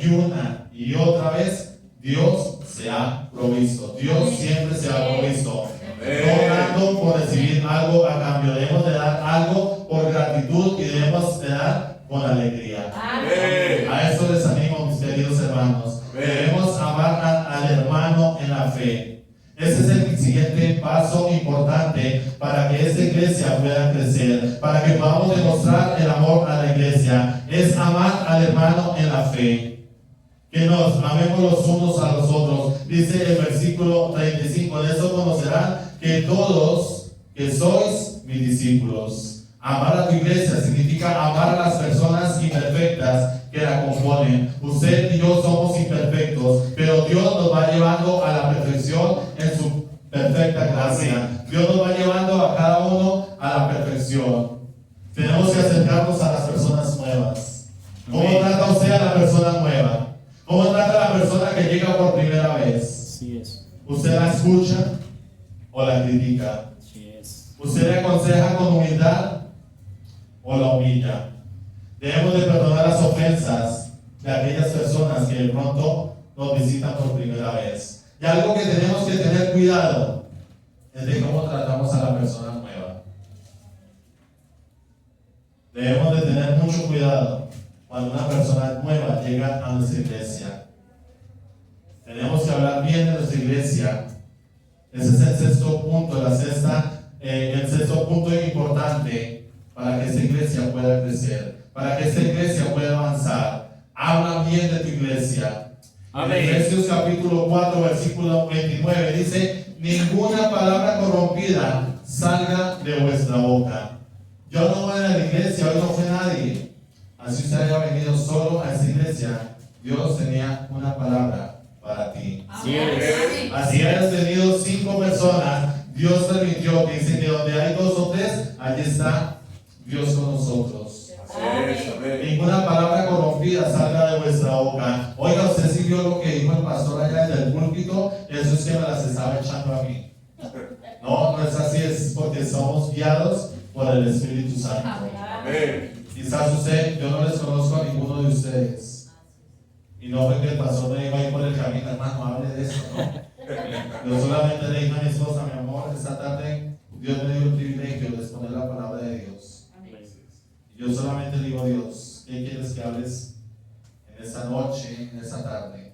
Speaker 3: Y una y otra vez, Dios se ha provisto. Dios siempre se ha provisto. No dando por recibir algo a cambio. Debemos de dar algo por gratitud y debemos de dar con alegría. A eso les animo, mis queridos hermanos. Debemos amar al hermano en la fe. Ese es el siguiente paso importante para que esta iglesia pueda crecer, para que podamos demostrar el amor a la iglesia. Es amar al hermano en la fe. Que nos amemos los unos a los otros. Dice el versículo 35, de eso conocerán que todos que sois mis discípulos. Amar a tu iglesia significa amar a las personas imperfectas que la componen. Usted y yo somos imperfectos, pero Dios nos va llevando a la perfección en su perfecta gracia. Dios nos va llevando a cada uno a la perfección. Tenemos que acercarnos a las personas nuevas. ¿Cómo trata usted a la persona nueva? ¿Cómo trata a la persona que llega por primera vez?
Speaker 4: Así es.
Speaker 3: ¿Usted la escucha o la critica?
Speaker 4: Así es.
Speaker 3: ¿Usted le aconseja con humildad o la humilla? Debemos de perdonar las ofensas de aquellas personas que de pronto nos visitan por primera vez. Y algo que tenemos que tener cuidado es de cómo tratamos a la persona nueva. Debemos de tener mucho cuidado cuando una persona nueva llega a nuestra iglesia. Tenemos que hablar bien de nuestra iglesia. Ese es el sexto punto, el sexto punto importante para que esta iglesia pueda crecer, para que esta iglesia pueda avanzar. Habla bien de tu iglesia.
Speaker 4: Amén.
Speaker 3: En Efesios capítulo 4, versículo 29 dice: ninguna palabra corrompida salga de vuestra boca. Yo no voy a la iglesia, hoy no fue nadie. Así usted haya venido solo a esta iglesia, Dios tenía una palabra para ti.
Speaker 4: Así es.
Speaker 3: Así hayas tenido 5 personas, Dios permitió, que dice que donde hay 2 o 3, allí está Dios con nosotros. Ninguna palabra corrompida salga de vuestra boca. Oiga, usted sí vio lo que dijo el pastor allá desde el púlpito, eso es que me las estaba echando a mí. No, no es así, es porque somos guiados por el Espíritu Santo. Quizás usted, yo no les conozco a ninguno de ustedes. Y no fue que el pastor me iba a ir por el camino, hermano, hable de eso, ¿no? Yo solamente le dije a mi esposa, mi amor, esta tarde Dios me dio el privilegio de exponer la palabra de Dios.
Speaker 2: Amén.
Speaker 3: Yo solamente le digo, Dios, ¿qué quieres que hables en esta noche, en esta tarde?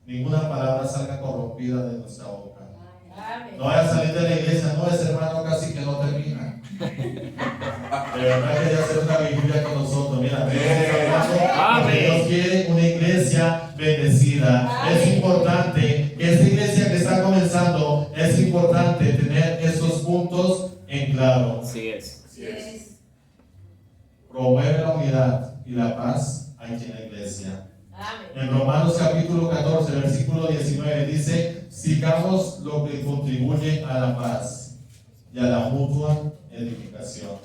Speaker 3: Ninguna palabra salga corrompida de nuestra boca.
Speaker 2: Amén.
Speaker 3: No vaya a salir de la iglesia, no, ese hermano casi que no termina. De verdad quería hacer una vigilia con nosotros. Mira, Dios quiere una iglesia bendecida.
Speaker 2: Amén.
Speaker 3: Es importante que esta iglesia que está comenzando, es importante tener estos puntos en claro.
Speaker 4: Así es.
Speaker 1: Así es.
Speaker 3: Promueve la unidad y la paz aquí en la iglesia.
Speaker 2: Amén.
Speaker 3: En Romanos capítulo 14, versículo 19 dice: sigamos lo que contribuye a la paz y a la mutua edificación.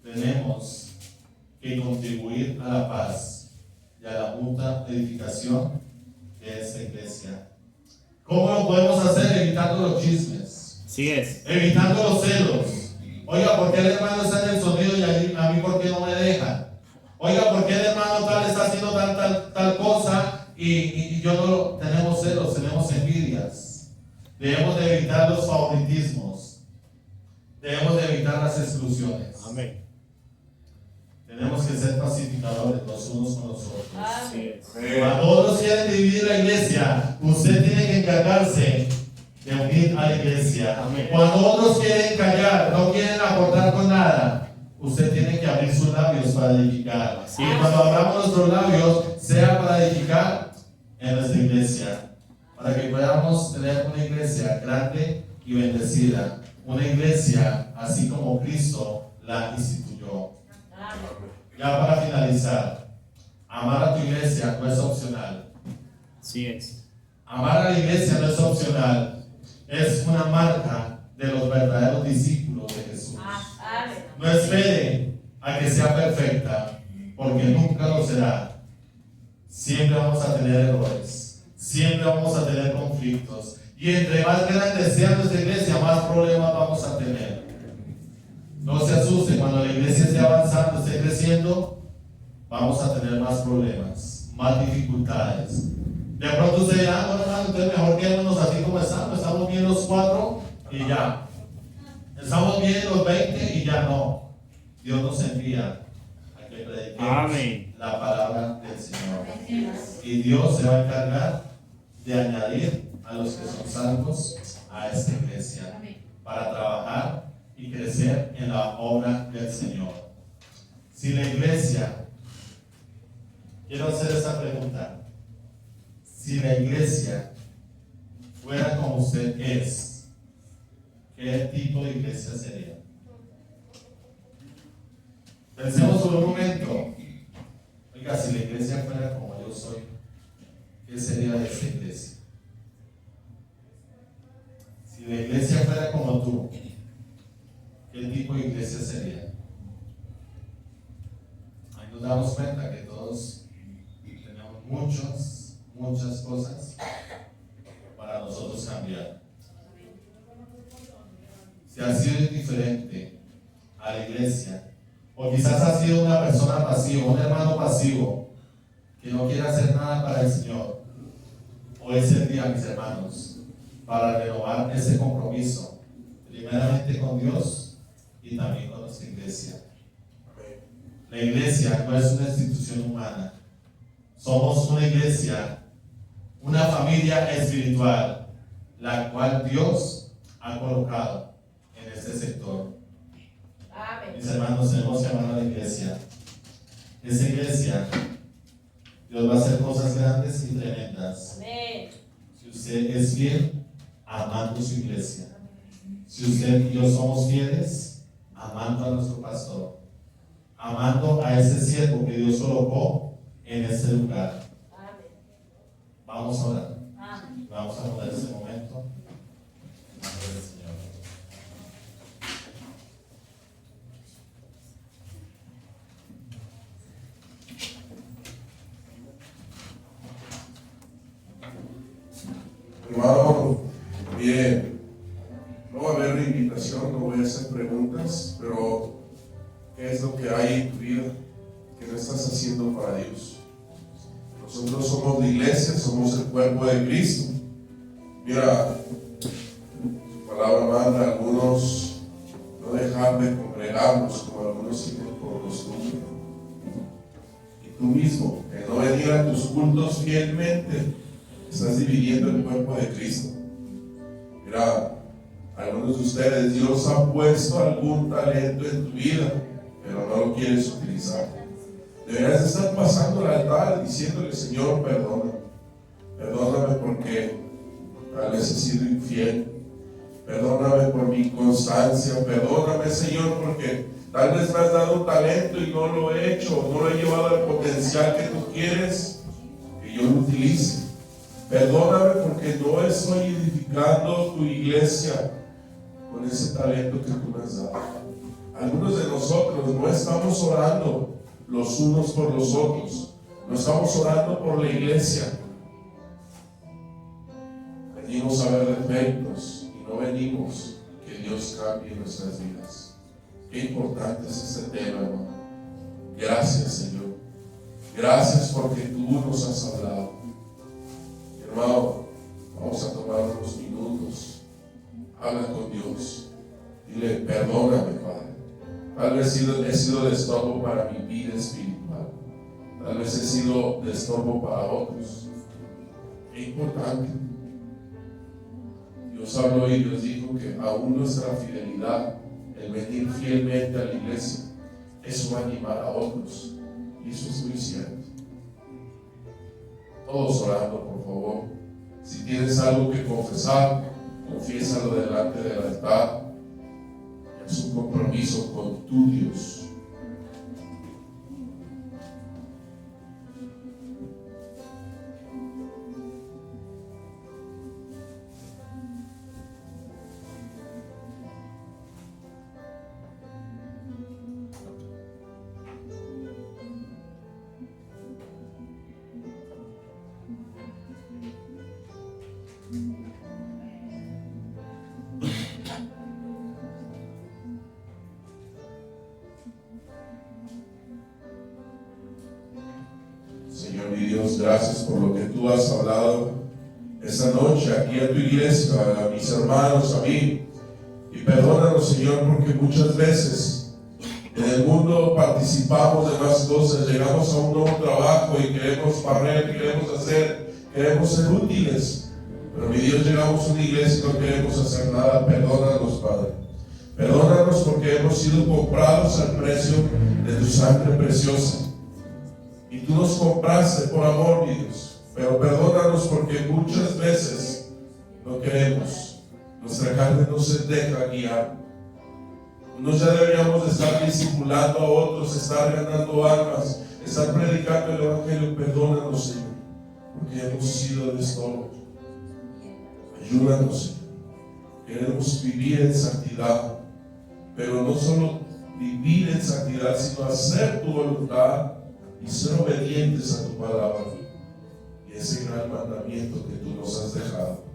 Speaker 3: Tenemos que contribuir a la paz y a la mutua edificación de esta iglesia. ¿Cómo lo podemos hacer? Evitando los chismes,
Speaker 4: Así es.
Speaker 3: evitando los celos. Oiga, ¿por qué el hermano está en el sonido y a mí por qué no me dejan? Oiga, ¿por qué el hermano tal está haciendo tal cosa y yo no lo? Tenemos celos, tenemos envidias. Debemos de evitar los favoritismos. Debemos de evitar las exclusiones.
Speaker 4: Amén.
Speaker 3: Tenemos que ser pacificadores los unos con los otros.
Speaker 4: Así es.
Speaker 3: Cuando otros quieren dividir la iglesia, usted tiene que encargarse de unir a la iglesia.
Speaker 4: Amén.
Speaker 3: Cuando otros quieren callar, no quieren aportar con nada, usted tiene que abrir sus labios para edificar.
Speaker 4: Así
Speaker 3: Y
Speaker 4: es.
Speaker 3: cuando abramos nuestros labios, sea para edificar en nuestra iglesia, para que podamos tener una iglesia grande y bendecida, una iglesia así como Cristo la instituyó.
Speaker 2: Amén.
Speaker 3: Ya para finalizar, amar a tu iglesia no es opcional.
Speaker 4: Así es.
Speaker 3: Amar a la iglesia no es opcional, es una marca de los verdaderos discípulos de Jesús.
Speaker 2: Amén.
Speaker 3: No espere a que sea perfecta, porque nunca lo será. Siempre vamos a tener errores, siempre vamos a tener conflictos, y entre más grande sea nuestra iglesia, más problemas vamos a tener. No se asuste, cuando la iglesia esté avanzando, esté creciendo, vamos a tener más problemas, más dificultades. De pronto usted dirá, bueno, hermano, entonces mejor quedémonos así como estamos bien los 4 y ya. Estamos bien los 20 y ya no. Dios nos envía a que prediquemos
Speaker 4: Amén.
Speaker 3: la palabra del Señor. Y Dios se va a encargar de añadir a los que son salvos a esta iglesia para trabajar y crecer en la obra del Señor. Si la iglesia, quiero hacer esta pregunta, si la iglesia fuera como usted es, ¿qué tipo de iglesia sería? Pensemos por un momento. Oiga, si la iglesia fuera como yo soy, ¿qué sería de esta iglesia? Si la iglesia fuera como tú, ¿qué tipo de iglesia sería? Ahí nos damos cuenta que todos tenemos muchas cosas para nosotros cambiar. Si has sido indiferente a la iglesia, o quizás has sido una persona pasiva, un hermano pasivo, que no quiere hacer nada para el Señor, hoy es el día, mis hermanos, para renovar ese compromiso, primeramente con Dios y también con nuestra iglesia. La iglesia no es una institución humana, somos una iglesia, una familia espiritual, la cual Dios ha colocado en este sector. Mis hermanos, tenemos que amar a la iglesia. Esa iglesia, Dios va a hacer cosas grandes y tremendas. Si usted es fiel, amando su iglesia. Si usted y yo somos fieles, amando a nuestro pastor, amando a ese siervo que Dios colocó en este lugar. Vamos a orar. Vamos a poner ese momento en nombre del Señor.
Speaker 1: Hermano, bien, no va a haber invitación, no voy a hacer preguntas, pero ¿qué es lo que hay en tu vida que no estás haciendo para Dios? Nosotros somos la iglesia, somos el cuerpo de Cristo, Mira, su palabra manda a algunos no dejar de congregarnos como algunos tienen por costumbre. Y tú mismo, el no venir a tus cultos fielmente, estás dividiendo el cuerpo de Cristo. Mira, algunos de ustedes, Dios ha puesto algún talento en tu vida, pero no lo quieres utilizar. Deberías estar pasando al altar diciéndole: Señor, perdóname porque tal vez he sido infiel, perdóname por mi inconstancia, perdóname, Señor, porque tal vez me has dado un talento y no lo he hecho, no lo he llevado al potencial que tú quieres que yo lo utilice. Perdóname porque no estoy edificando tu iglesia con ese talento que tú me has dado. Algunos de nosotros no estamos orando los unos por los otros, no estamos orando por la iglesia. Venimos a ver defectos y no venimos que Dios cambie nuestras vidas. Qué importante es este tema, hermano. Gracias, Señor. Gracias porque tú nos has hablado. Hermano, vamos a tomar unos minutos. Habla con Dios. Dile: perdóname, Padre. Tal vez he sido de estorbo para mi vida espiritual. Tal vez he sido de estorbo para otros. Qué importante. Dios habló y Dios dijo que aún nuestra fidelidad, el venir fielmente a la iglesia, eso va a animar a otros. Y eso es muy cierto. Todos orando, por favor. Si tienes algo que confesar, confiésalo delante del altar. Es un compromiso con tu Dios. Señor mi Dios, gracias por lo que tú has hablado esta noche aquí a tu iglesia, a mis hermanos, a mí. Y perdónanos, Señor, porque muchas veces en el mundo participamos de más cosas, llegamos a un nuevo trabajo y queremos barrer, queremos ser útiles. Pero mi Dios, llegamos a una iglesia y no queremos hacer nada. Perdónanos, Padre. Perdónanos porque hemos sido comprados al precio de tu sangre preciosa. Y tú nos compraste por amor, mi Dios. Pero perdónanos porque muchas veces no queremos. Nuestra carne no se deja guiar. Nos ya deberíamos de estar discipulando a otros, estar ganando almas, estar predicando el evangelio. Perdónanos, Señor, porque hemos sido de estorbo. Ayúdanos, Señor. Queremos vivir en santidad, pero no solo vivir en santidad, sino hacer tu voluntad y ser obedientes a tu palabra y ese gran mandamiento que tú nos has dejado.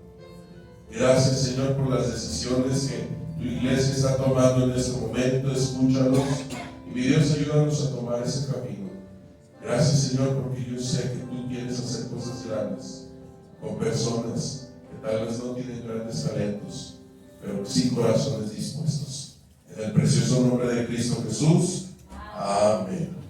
Speaker 1: Gracias, Señor, por las decisiones que tu iglesia está tomando en este momento. Escúchanos y mi Dios, ayúdanos a tomar ese camino. Gracias, Señor, porque yo sé que tú quieres hacer cosas grandes con personas que tal vez no tienen grandes talentos, pero sí corazones dispuestos. En el precioso nombre de Cristo Jesús. Amén.